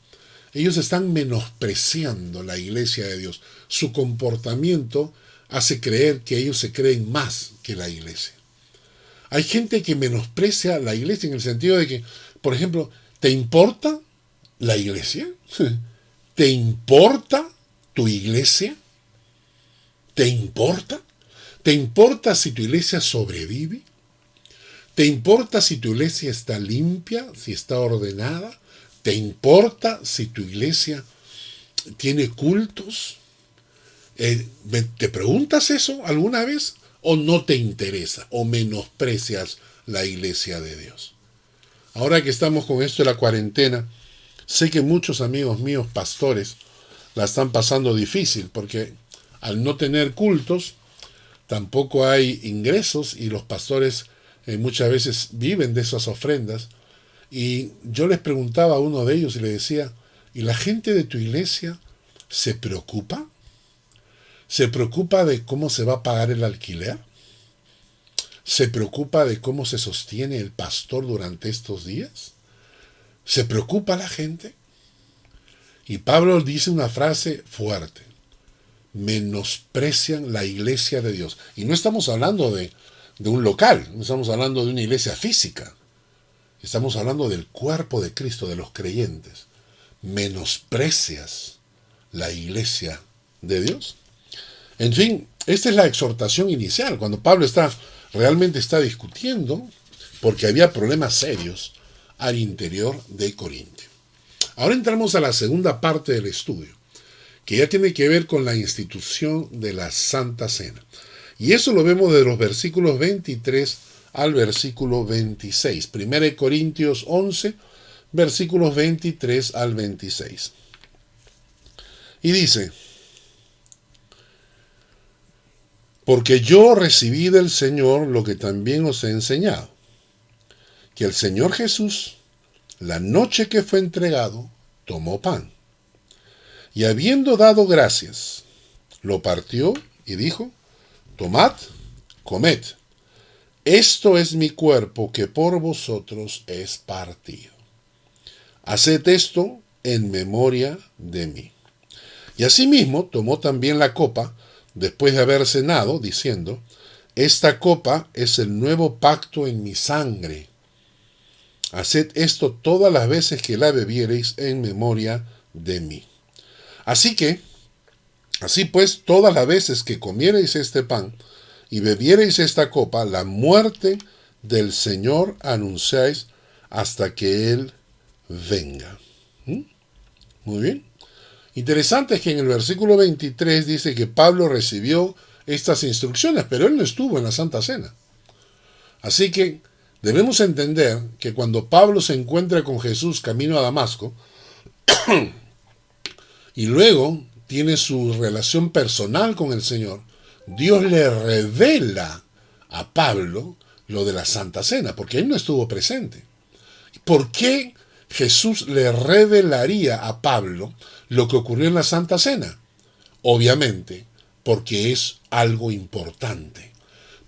Ellos están menospreciando la iglesia de Dios. Su comportamiento hace creer que ellos se creen más que la iglesia. Hay gente que menosprecia la iglesia en el sentido de que, por ejemplo, ¿te importa la iglesia? ¿Te importa tu iglesia? ¿Te importa? ¿Te importa si tu iglesia sobrevive? ¿Te importa si tu iglesia está limpia, si está ordenada? ¿Te importa si tu iglesia tiene cultos? ¿Te preguntas eso alguna vez? ¿O no te interesa? ¿O menosprecias la iglesia de Dios? Ahora que estamos con esto de la cuarentena, sé que muchos amigos míos, pastores, la están pasando difícil porque al no tener cultos, tampoco hay ingresos y los pastores muchas veces viven de esas ofrendas. Y yo les preguntaba a uno de ellos y le decía, ¿y la gente de tu iglesia se preocupa? ¿Se preocupa de cómo se va a pagar el alquiler? ¿Se preocupa de cómo se sostiene el pastor durante estos días? ¿Se preocupa la gente? Y Pablo dice una frase fuerte. Menosprecian la iglesia de Dios. Y no estamos hablando de un local, no estamos hablando de una iglesia física. Estamos hablando del cuerpo de Cristo, de los creyentes. ¿Menosprecias la iglesia de Dios? En fin, esta es la exhortación inicial, cuando Pablo realmente está discutiendo, porque había problemas serios al interior de Corintio. Ahora entramos a la segunda parte del estudio, que ya tiene que ver con la institución de la Santa Cena. Y eso lo vemos de los versículos 23 al versículo 26. 1 Corintios 11, versículos 23 al 26. Y dice: porque yo recibí del Señor lo que también os he enseñado, que el Señor Jesús, la noche que fue entregado, tomó pan, y habiendo dado gracias, lo partió y dijo: tomad, comed, esto es mi cuerpo que por vosotros es partido. Haced esto en memoria de mí. Y asimismo tomó también la copa, después de haber cenado, diciendo: esta copa es el nuevo pacto en mi sangre. Haced esto todas las veces que la bebiereis en memoria de mí. Así pues, todas las veces que comiereis este pan y bebiereis esta copa, la muerte del Señor anunciáis hasta que Él venga. Muy bien. Interesante es que en el versículo 23 dice que Pablo recibió estas instrucciones, pero él no estuvo en la Santa Cena. Así que debemos entender que cuando Pablo se encuentra con Jesús camino a Damasco, y luego tiene su relación personal con el Señor, Dios le revela a Pablo lo de la Santa Cena, porque él no estuvo presente. ¿Por qué Jesús le revelaría a Pablo lo que ocurrió en la Santa Cena? Obviamente, porque es algo importante,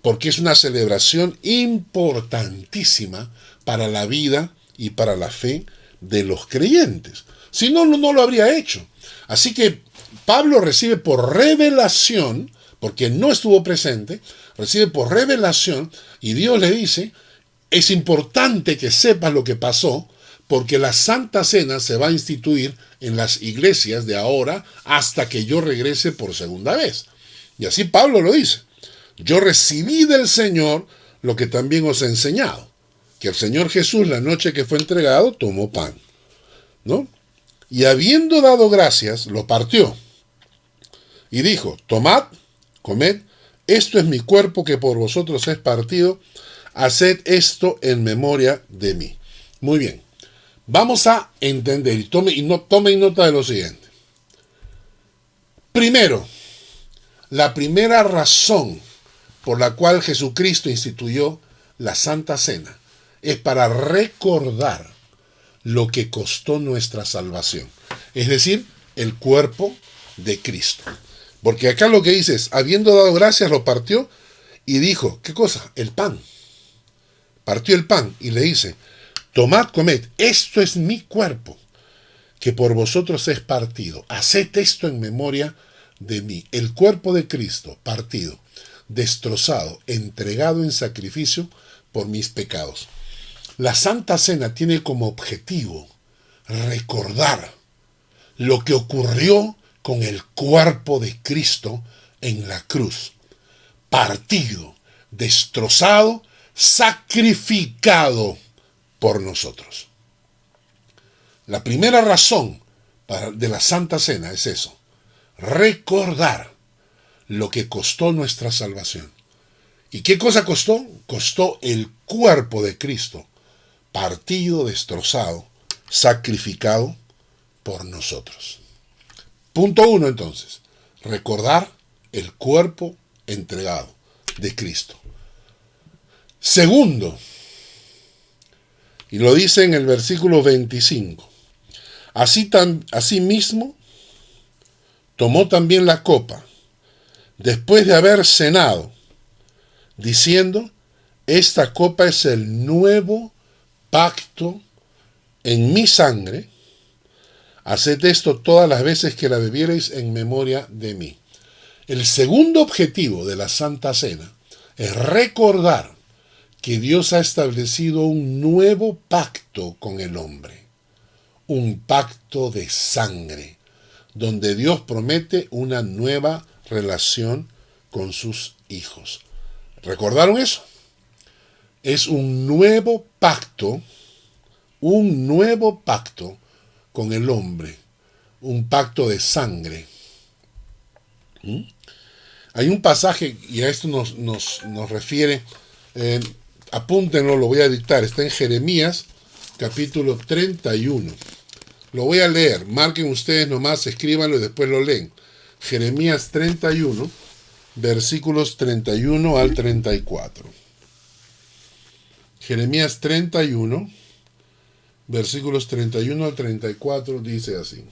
porque es una celebración importantísima para la vida y para la fe de los creyentes. Si no, no lo habría hecho. Así que Pablo recibe por revelación, porque no estuvo presente, recibe por revelación, y Dios le dice: es importante que sepas lo que pasó, porque la Santa Cena se va a instituir en las iglesias de ahora hasta que yo regrese por segunda vez. Y así Pablo lo dice: yo recibí del Señor lo que también os he enseñado, que el Señor Jesús, la noche que fue entregado, tomó pan, ¿no? Y habiendo dado gracias, lo partió y dijo: tomad, comed, esto es mi cuerpo que por vosotros es partido, haced esto en memoria de mí. Muy bien, vamos a entender, y tomen nota de lo siguiente. Primero, la primera razón por la cual Jesucristo instituyó la Santa Cena es para recordar lo que costó nuestra salvación, es decir, el cuerpo de Cristo. Porque acá lo que dice es: habiendo dado gracias, lo partió y dijo, ¿qué cosa? El pan. Partió el pan y le dice: tomad, comed, esto es mi cuerpo, que por vosotros es partido. Haced esto en memoria de mí. El cuerpo de Cristo partido, destrozado, entregado en sacrificio por mis pecados. La Santa Cena tiene como objetivo recordar lo que ocurrió con el cuerpo de Cristo en la cruz. Partido, destrozado, sacrificado por nosotros. La primera razón de la Santa Cena es eso: recordar lo que costó nuestra salvación. ¿Y qué cosa costó? Costó el cuerpo de Cristo, partido, destrozado, sacrificado por nosotros. Punto 1, entonces: recordar el cuerpo entregado de Cristo. Segundo, y lo dice en el versículo 25, asimismo tomó también la copa, después de haber cenado, diciendo: esta copa es el nuevo pacto en mi sangre, haced esto todas las veces que la bebiereis en memoria de mí. El segundo objetivo de la Santa Cena es recordar que Dios ha establecido un nuevo pacto con el hombre, un pacto de sangre, donde Dios promete una nueva relación con sus hijos. ¿Recordaron eso? Es un nuevo pacto con el hombre, un pacto de sangre. Hay un pasaje, y a esto nos refiere, apúntenlo, lo voy a dictar, está en Jeremías, capítulo 31. Lo voy a leer, marquen ustedes nomás, escríbanlo y después lo leen. Jeremías 31, versículos 31 al 34. Jeremías 31, versículos 31 al 34, dice así.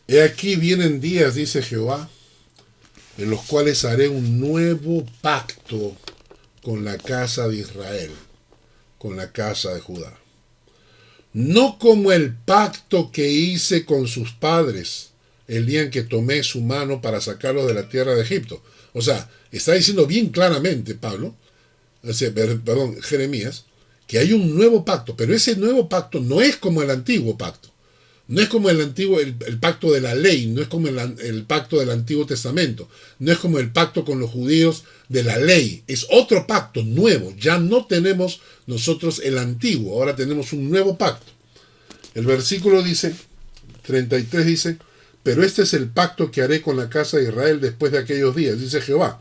He aquí vienen días, dice Jehová, en los cuales haré un nuevo pacto con la casa de Israel, con la casa de Judá. No como el pacto que hice con sus padres el día en que tomé su mano para sacarlos de la tierra de Egipto. O sea, está diciendo bien claramente Pablo, Jeremías, que hay un nuevo pacto, pero ese nuevo pacto no es como el antiguo pacto. No es como el pacto de la ley, no es como el pacto del Antiguo Testamento, no es como el pacto con los judíos de la ley, es otro pacto nuevo. Ya no tenemos nosotros el antiguo, ahora tenemos un nuevo pacto. El versículo dice, 33 dice, pero este es el pacto que haré con la casa de Israel después de aquellos días, dice Jehová,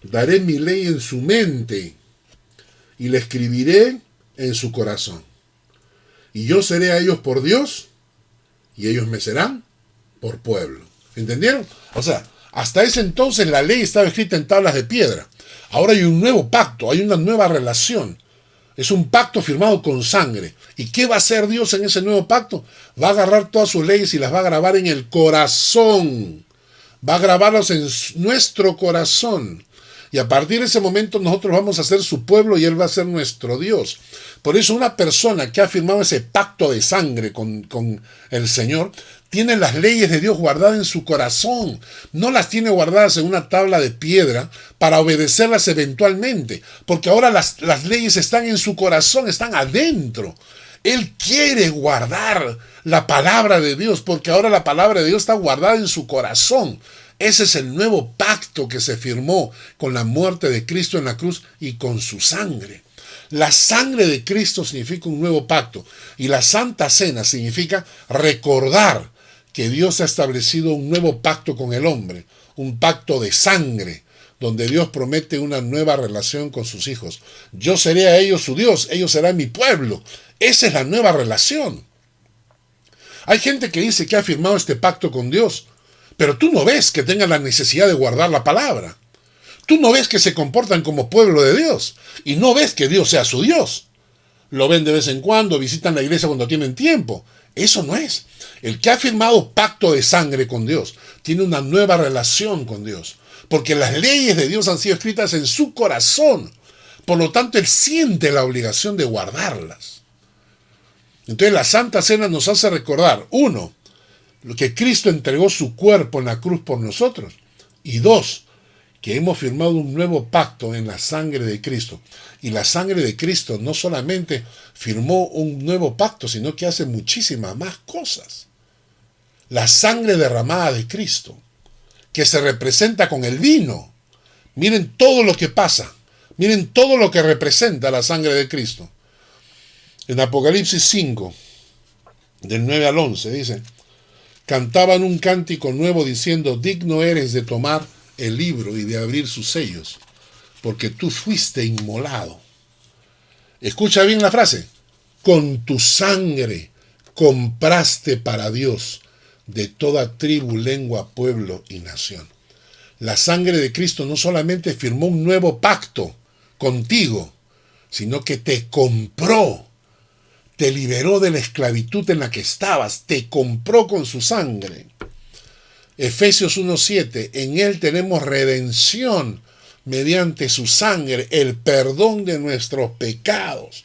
daré mi ley en su mente y la escribiré en su corazón. Y yo seré a ellos por Dios, y ellos me serán por pueblo. ¿Entendieron? O sea, hasta ese entonces la ley estaba escrita en tablas de piedra. Ahora hay un nuevo pacto, hay una nueva relación. Es un pacto firmado con sangre. ¿Y qué va a hacer Dios en ese nuevo pacto? Va a agarrar todas sus leyes y las va a grabar en el corazón. Va a grabarlas en nuestro corazón. Y a partir de ese momento nosotros vamos a ser su pueblo y Él va a ser nuestro Dios. Por eso una persona que ha firmado ese pacto de sangre con el Señor, tiene las leyes de Dios guardadas en su corazón. No las tiene guardadas en una tabla de piedra para obedecerlas eventualmente. Porque ahora las leyes están en su corazón, están adentro. Él quiere guardar la palabra de Dios, porque ahora la palabra de Dios está guardada en su corazón. Ese es el nuevo pacto que se firmó con la muerte de Cristo en la cruz y con su sangre. La sangre de Cristo significa un nuevo pacto y la Santa Cena significa recordar que Dios ha establecido un nuevo pacto con el hombre, un pacto de sangre, donde Dios promete una nueva relación con sus hijos. Yo seré a ellos su Dios, ellos serán mi pueblo. Esa es la nueva relación. Hay gente que dice que ha firmado este pacto con Dios, pero tú no ves que tengan la necesidad de guardar la palabra. Tú no ves que se comportan como pueblo de Dios. Y no ves que Dios sea su Dios. Lo ven de vez en cuando, visitan la iglesia cuando tienen tiempo. Eso no es. El que ha firmado pacto de sangre con Dios tiene una nueva relación con Dios. Porque las leyes de Dios han sido escritas en su corazón. Por lo tanto, Él siente la obligación de guardarlas. Entonces la Santa Cena nos hace recordar, uno, que Cristo entregó su cuerpo en la cruz por nosotros. Y dos, que hemos firmado un nuevo pacto en la sangre de Cristo. Y la sangre de Cristo no solamente firmó un nuevo pacto, sino que hace muchísimas más cosas. La sangre derramada de Cristo, que se representa con el vino. Miren todo lo que pasa. Miren todo lo que representa la sangre de Cristo. En Apocalipsis 5, del 9 al 11, dice: cantaban un cántico nuevo diciendo: digno eres de tomar el libro y de abrir sus sellos, porque tú fuiste inmolado. Escucha bien la frase: con tu sangre compraste para Dios de toda tribu, lengua, pueblo y nación. La sangre de Cristo no solamente firmó un nuevo pacto contigo, sino que te compró, te liberó de la esclavitud en la que estabas, te compró con su sangre. Efesios 1:7, en Él tenemos redención mediante su sangre, el perdón de nuestros pecados.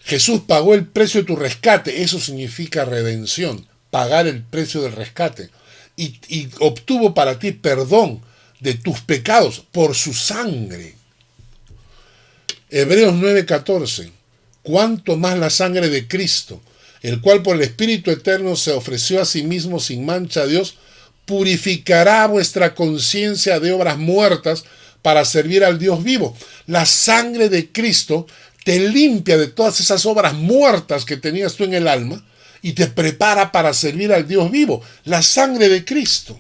Jesús pagó el precio de tu rescate, eso significa redención, pagar el precio del rescate. Y obtuvo para ti perdón de tus pecados por su sangre. Hebreos 9:14, cuánto más la sangre de Cristo, el cual por el Espíritu Eterno se ofreció a sí mismo sin mancha a Dios, purificará vuestra conciencia de obras muertas para servir al Dios vivo. La sangre de Cristo te limpia de todas esas obras muertas que tenías tú en el alma y te prepara para servir al Dios vivo. La sangre de Cristo.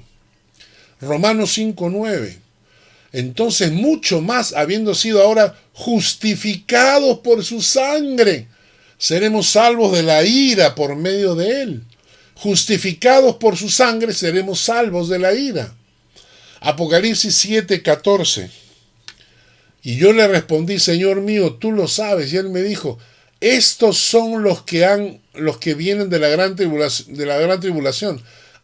Romanos 5:9. Entonces, mucho más, habiendo sido ahora justificados por su sangre, seremos salvos de la ira por medio de él. Justificados por su sangre, seremos salvos de la ira. Apocalipsis 7:14. Y yo le respondí, Señor mío, tú lo sabes. Y él me dijo, estos son los que vienen de la gran tribulación.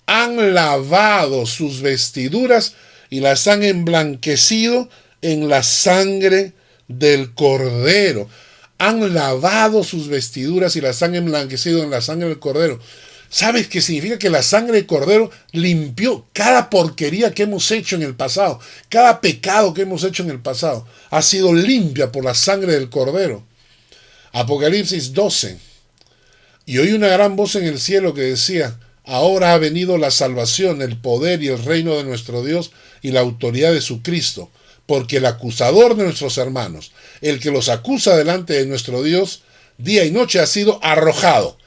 Han lavado sus vestiduras y las han emblanquecido en la sangre del Cordero. Han lavado sus vestiduras y las han emblanquecido en la sangre del Cordero. ¿Sabes qué significa? Que la sangre del Cordero limpió cada porquería que hemos hecho en el pasado. Cada pecado que hemos hecho en el pasado ha sido limpia por la sangre del Cordero. Apocalipsis 12. Y oí una gran voz en el cielo que decía, ahora ha venido la salvación, el poder y el reino de nuestro Dios y la autoridad de su Cristo, porque el acusador de nuestros hermanos, el que los acusa delante de nuestro Dios, día y noche ha sido arrojado.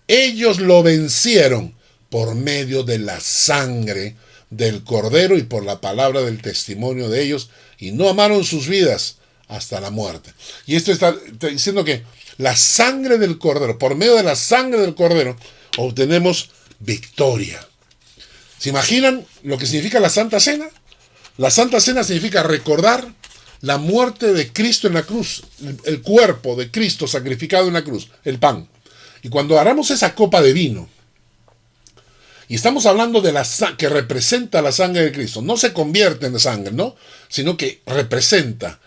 Ellos lo vencieron por medio de la sangre del Cordero y por la palabra del testimonio de ellos, y no amaron sus vidas hasta la muerte. Y esto está diciendo que la sangre del Cordero, por medio de la sangre del Cordero, obtenemos victoria. ¿Se imaginan lo que significa la Santa Cena? La Santa Cena significa recordar la muerte de Cristo en la cruz, el cuerpo de Cristo sacrificado en la cruz, el pan. Y cuando agarramos esa copa de vino, y estamos hablando de la que representa la sangre de Cristo, no se convierte en sangre, ¿no? Sino que representa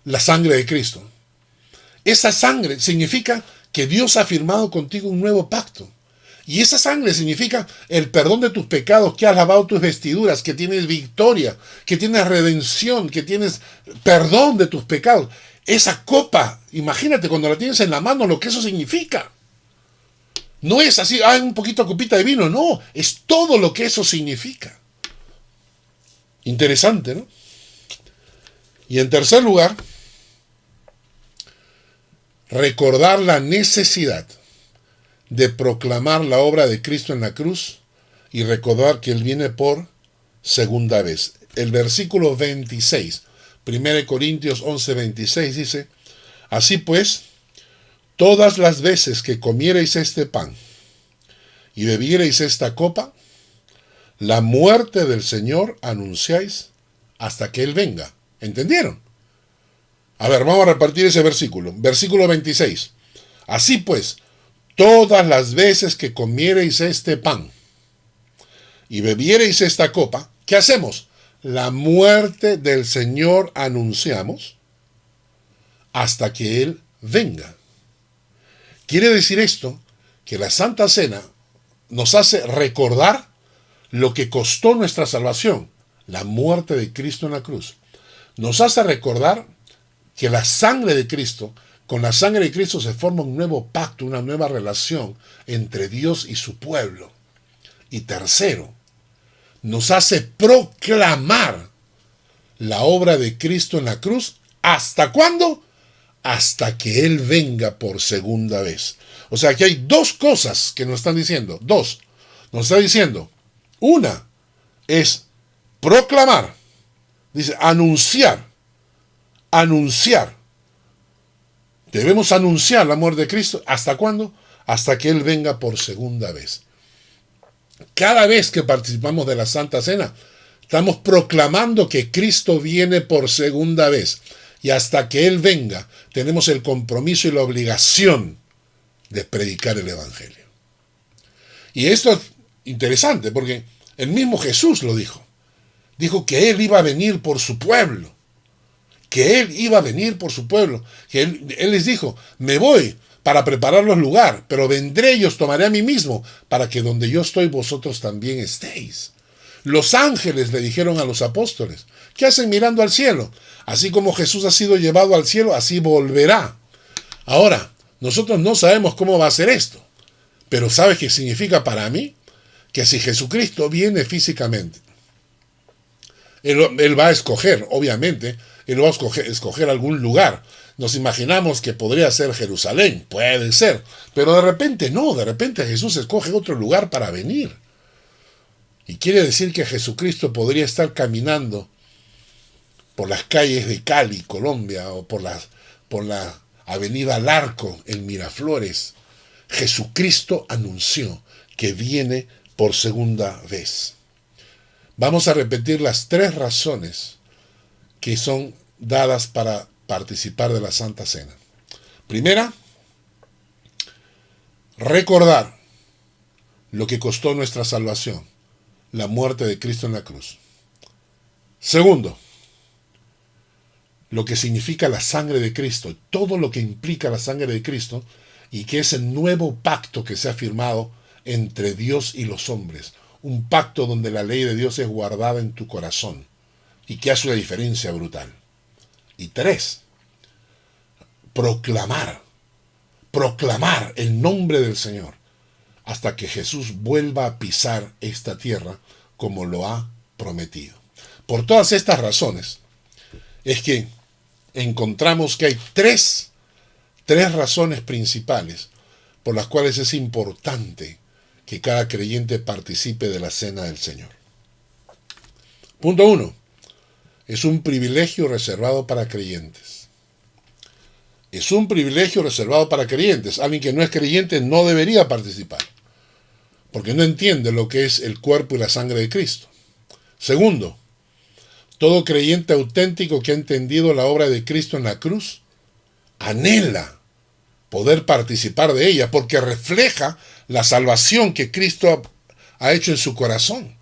la sangre de Cristo. Esa sangre significa que Dios ha firmado contigo un nuevo pacto. Y esa sangre significa el perdón de tus pecados, que has lavado tus vestiduras, que tienes victoria, que tienes redención, que tienes perdón de tus pecados. Esa copa, imagínate cuando la tienes en la mano lo que eso significa. No es así, un poquito copita de vino, no, es todo lo que eso significa. Interesante, ¿no? Y en tercer lugar, recordar la necesidad de proclamar la obra de Cristo en la cruz y recordar que Él viene por segunda vez. El versículo 26, 1 Corintios 11:26 dice, así pues, todas las veces que comiereis este pan y bebiereis esta copa, la muerte del Señor anunciáis hasta que Él venga. ¿Entendieron? A ver, vamos a repartir ese versículo. Versículo 26. Así pues, todas las veces que comiereis este pan y bebiereis esta copa, ¿qué hacemos? La muerte del Señor anunciamos hasta que Él venga. Quiere decir esto que la Santa Cena nos hace recordar lo que costó nuestra salvación, la muerte de Cristo en la cruz. Nos hace recordar que la sangre de Cristo, con la sangre de Cristo se forma un nuevo pacto, una nueva relación entre Dios y su pueblo. Y tercero, nos hace proclamar la obra de Cristo en la cruz. ¿Hasta cuándo? Hasta que Él venga por segunda vez. O sea, que hay dos cosas que nos están diciendo. Dos. Nos está diciendo, una es proclamar. Dice, anunciar. Anunciar. Debemos anunciar la muerte de Cristo. ¿Hasta cuándo? Hasta que Él venga por segunda vez. Cada vez que participamos de la Santa Cena, estamos proclamando que Cristo viene por segunda vez. Y hasta que Él venga, tenemos el compromiso y la obligación de predicar el Evangelio. Y esto es interesante porque el mismo Jesús lo dijo. Dijo que Él iba a venir por su pueblo. Que Él iba a venir por su pueblo. Que Él les dijo, me voy para prepararlos lugar, pero vendré y os tomaré a mí mismo, para que donde yo estoy vosotros también estéis. Los ángeles le dijeron a los apóstoles, ¿qué hacen mirando al cielo? Así como Jesús ha sido llevado al cielo, así volverá. Ahora, nosotros no sabemos cómo va a ser esto, pero ¿sabes qué significa para mí? Que si Jesucristo viene físicamente, Él va a escoger, obviamente, Él va a escoger algún lugar. Nos imaginamos que podría ser Jerusalén, puede ser, pero de repente no, de repente Jesús escoge otro lugar para venir. Y quiere decir que Jesucristo podría estar caminando por las calles de Cali, Colombia, o por la avenida Larco en Miraflores. Jesucristo anunció que viene por segunda vez. Vamos a repetir las 3 razones que son dadas para participar de la Santa Cena. Primera, recordar lo que costó nuestra salvación, la muerte de Cristo en la cruz. Segundo, lo que significa la sangre de Cristo, todo lo que implica la sangre de Cristo, y que es el nuevo pacto que se ha firmado entre Dios y los hombres. Un pacto donde la ley de Dios es guardada en tu corazón y que hace una diferencia brutal. Y 3, proclamar el nombre del Señor hasta que Jesús vuelva a pisar esta tierra como lo ha prometido. Por todas estas razones es que encontramos que hay tres razones principales por las cuales es importante que cada creyente participe de la cena del Señor. Punto 1. Es un privilegio reservado para creyentes. Es un privilegio reservado para creyentes. Alguien que no es creyente no debería participar, porque no entiende lo que es el cuerpo y la sangre de Cristo. Segundo, todo creyente auténtico que ha entendido la obra de Cristo en la cruz anhela poder participar de ella, porque refleja la salvación que Cristo ha hecho en su corazón.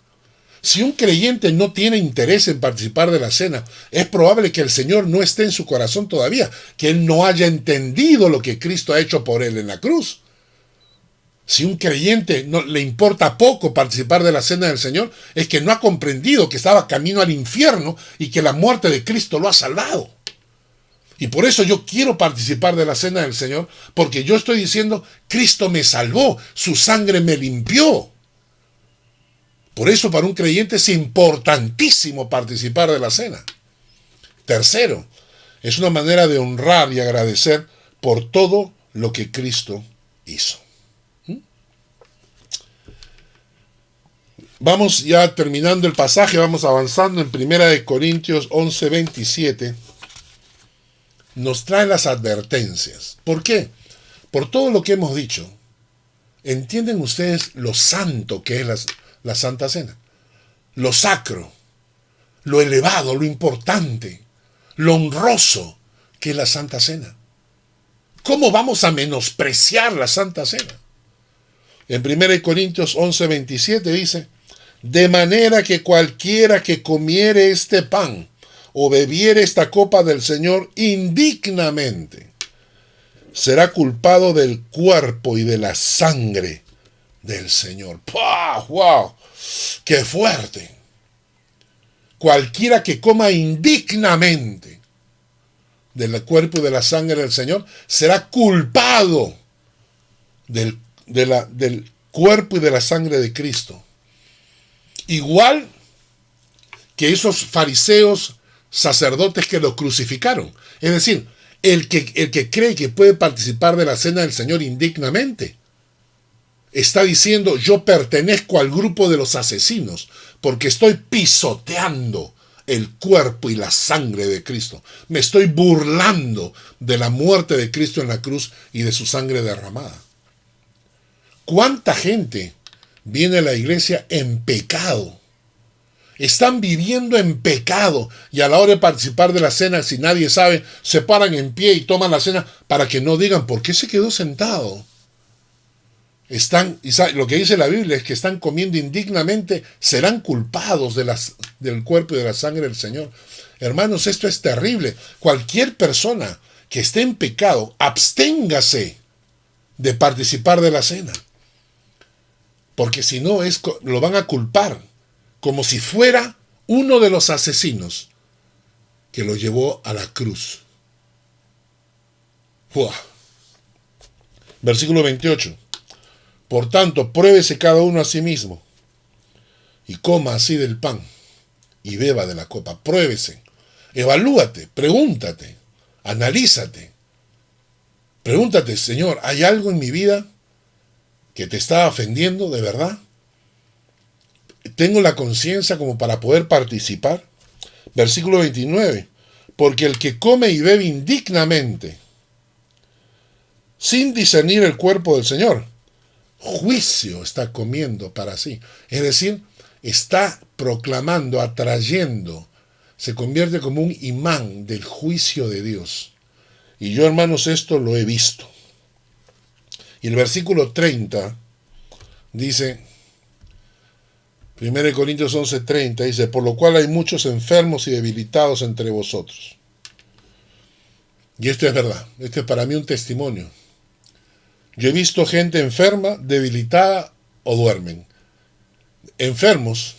Si un creyente no tiene interés en participar de la cena, es probable que el Señor no esté en su corazón todavía, que él no haya entendido lo que Cristo ha hecho por él en la cruz. Si un creyente no le importa poco participar de la cena del Señor, es que no ha comprendido que estaba camino al infierno y que la muerte de Cristo lo ha salvado. Y por eso yo quiero participar de la cena del Señor, porque yo estoy diciendo, Cristo me salvó, su sangre me limpió. Por eso para un creyente es importantísimo participar de la cena. Tercero, es una manera de honrar y agradecer por todo lo que Cristo hizo. Vamos ya terminando el pasaje, vamos avanzando en 1 Corintios 11:27. Nos trae las advertencias. ¿Por qué? Por todo lo que hemos dicho. ¿Entienden ustedes lo santo que es la Santa Cena? Lo sacro, lo elevado, lo importante, lo honroso que es la Santa Cena. ¿Cómo vamos a menospreciar la Santa Cena? En 1 Corintios 11:27 dice, de manera que cualquiera que comiere este pan o bebiere esta copa del Señor indignamente, será culpado del cuerpo y de la sangre del Señor. ¡Pah! ¡Wow! ¡Qué fuerte! Cualquiera que coma indignamente del cuerpo y de la sangre del Señor será culpado del cuerpo y de la sangre de Cristo. Igual que esos fariseos sacerdotes que lo crucificaron. Es decir, el que cree que puede participar de la cena del Señor indignamente está diciendo, yo pertenezco al grupo de los asesinos porque estoy pisoteando el cuerpo y la sangre de Cristo. Me estoy burlando de la muerte de Cristo en la cruz y de su sangre derramada. ¿Cuánta gente viene a la iglesia en pecado? Están viviendo en pecado y a la hora de participar de la cena, si nadie sabe, se paran en pie y toman la cena para que no digan por qué se quedó sentado. Lo que dice la Biblia es que están comiendo indignamente, serán culpados del cuerpo y de la sangre del Señor. Hermanos, esto es terrible. Cualquier persona que esté en pecado, absténgase de participar de la cena. Porque si no, lo van a culpar como si fuera uno de los asesinos que lo llevó a la cruz. ¡Fua! Versículo 28. Por tanto, pruébese cada uno a sí mismo y coma así del pan y beba de la copa. Pruébese. Evalúate, pregúntate, analízate. Pregúntate, Señor, ¿hay algo en mi vida que te está ofendiendo de verdad? ¿Tengo la conciencia como para poder participar? Versículo 29. Porque el que come y bebe indignamente, sin discernir el cuerpo del Señor, juicio está comiendo para sí. Es decir, está proclamando, atrayendo, se convierte como un imán del juicio de Dios. Y yo, hermanos, esto lo he visto. Y el versículo 30 dice, 1 Corintios 11:30, dice, por lo cual hay muchos enfermos y debilitados entre vosotros. Y esto es verdad, esto es para mí un testimonio. Yo he visto gente enferma, debilitada o duermen. Enfermos.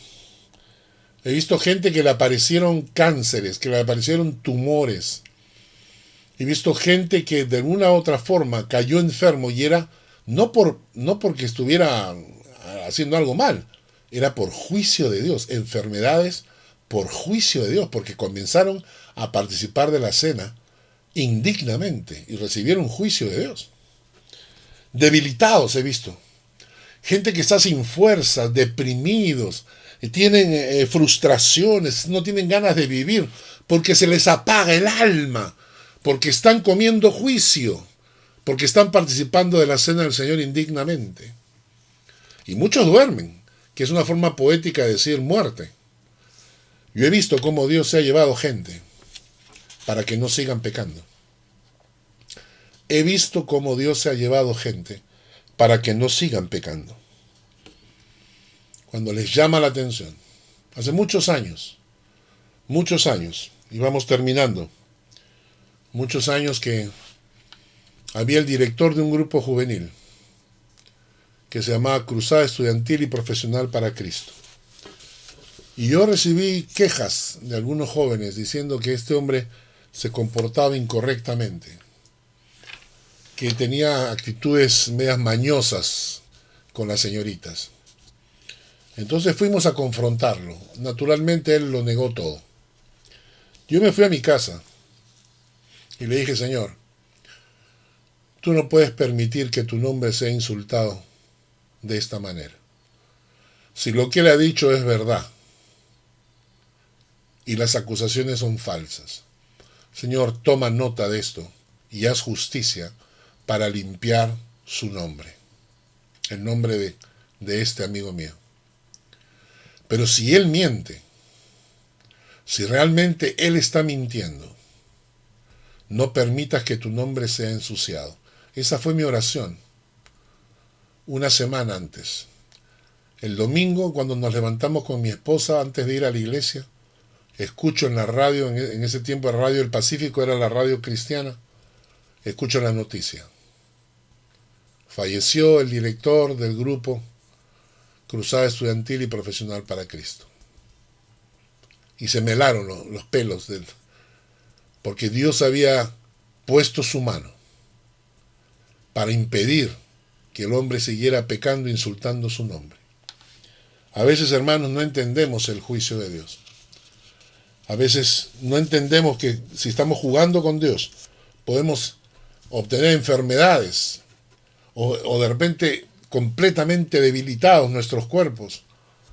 He visto gente que le aparecieron cánceres, que le aparecieron tumores. He visto gente que de alguna u otra forma cayó enfermo y era no porque estuviera haciendo algo mal, era por juicio de Dios. Enfermedades por juicio de Dios, porque comenzaron a participar de la cena indignamente y recibieron juicio de Dios. Debilitados he visto. Gente que está sin fuerza, deprimidos, tienen frustraciones, no tienen ganas de vivir, porque se les apaga el alma, porque están comiendo juicio, porque están participando de la cena del Señor indignamente. Y muchos duermen, que es una forma poética de decir muerte. Yo he visto cómo Dios se ha llevado gente para que no sigan pecando. He visto cómo Dios se ha llevado gente para que no sigan pecando. Cuando les llama la atención. Hace muchos años, y vamos terminando, muchos años que había el director de un grupo juvenil que se llamaba Cruzada Estudiantil y Profesional para Cristo. Y yo recibí quejas de algunos jóvenes diciendo que este hombre se comportaba incorrectamente, que tenía actitudes medias mañosas con las señoritas. Entonces fuimos a confrontarlo. Naturalmente él lo negó todo. Yo me fui a mi casa y le dije, Señor, tú no puedes permitir que tu nombre sea insultado de esta manera. Si lo que él ha dicho es verdad y las acusaciones son falsas, Señor, toma nota de esto y haz justicia para limpiar su nombre, el nombre de este amigo mío. Pero si él miente, si realmente él está mintiendo, no permitas que tu nombre sea ensuciado. Esa fue mi oración una semana antes. El domingo, cuando nos levantamos con mi esposa antes de ir a la iglesia, escucho en la radio, en ese tiempo la Radio del Pacífico era la radio cristiana, escucho la noticia. Falleció el director del grupo Cruzada Estudiantil y Profesional para Cristo. Y se me helaron los pelos, porque Dios había puesto su mano para impedir que el hombre siguiera pecando, insultando su nombre. A veces, hermanos, no entendemos el juicio de Dios. A veces no entendemos que si estamos jugando con Dios, podemos obtener enfermedades o de repente completamente debilitados nuestros cuerpos,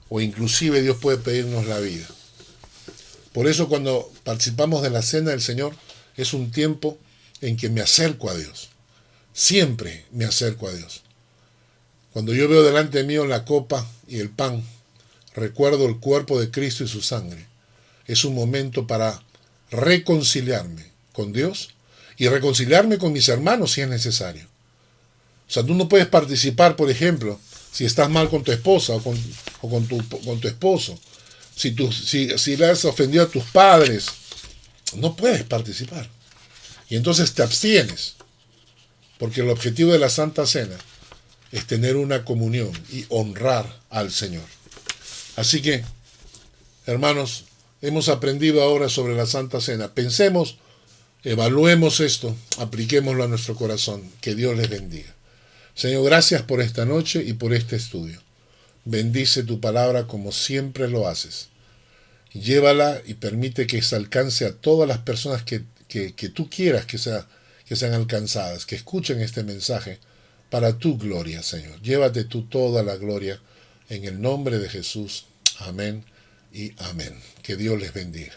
o inclusive Dios puede pedirnos la vida. Por eso cuando participamos de la cena del Señor es un tiempo en que me acerco a Dios. Siempre me acerco a Dios. Cuando yo veo delante mío la copa y el pan, recuerdo el cuerpo de Cristo y su sangre. Es un momento para reconciliarme con Dios y reconciliarme con mis hermanos si es necesario. O sea, tú no puedes participar, por ejemplo, si estás mal con tu esposa o con tu esposo. Si le has ofendido a tus padres, no puedes participar. Y entonces te abstienes. Porque el objetivo de la Santa Cena es tener una comunión y honrar al Señor. Así que, hermanos, hemos aprendido ahora sobre la Santa Cena. Pensemos, evaluemos esto, apliquémoslo a nuestro corazón. Que Dios les bendiga. Señor, gracias por esta noche y por este estudio. Bendice tu palabra como siempre lo haces. Llévala y permite que se alcance a todas las personas que tú quieras que sean alcanzadas, que escuchen este mensaje para tu gloria, Señor. Llévate tú toda la gloria en el nombre de Jesús. Amén y amén. Que Dios les bendiga.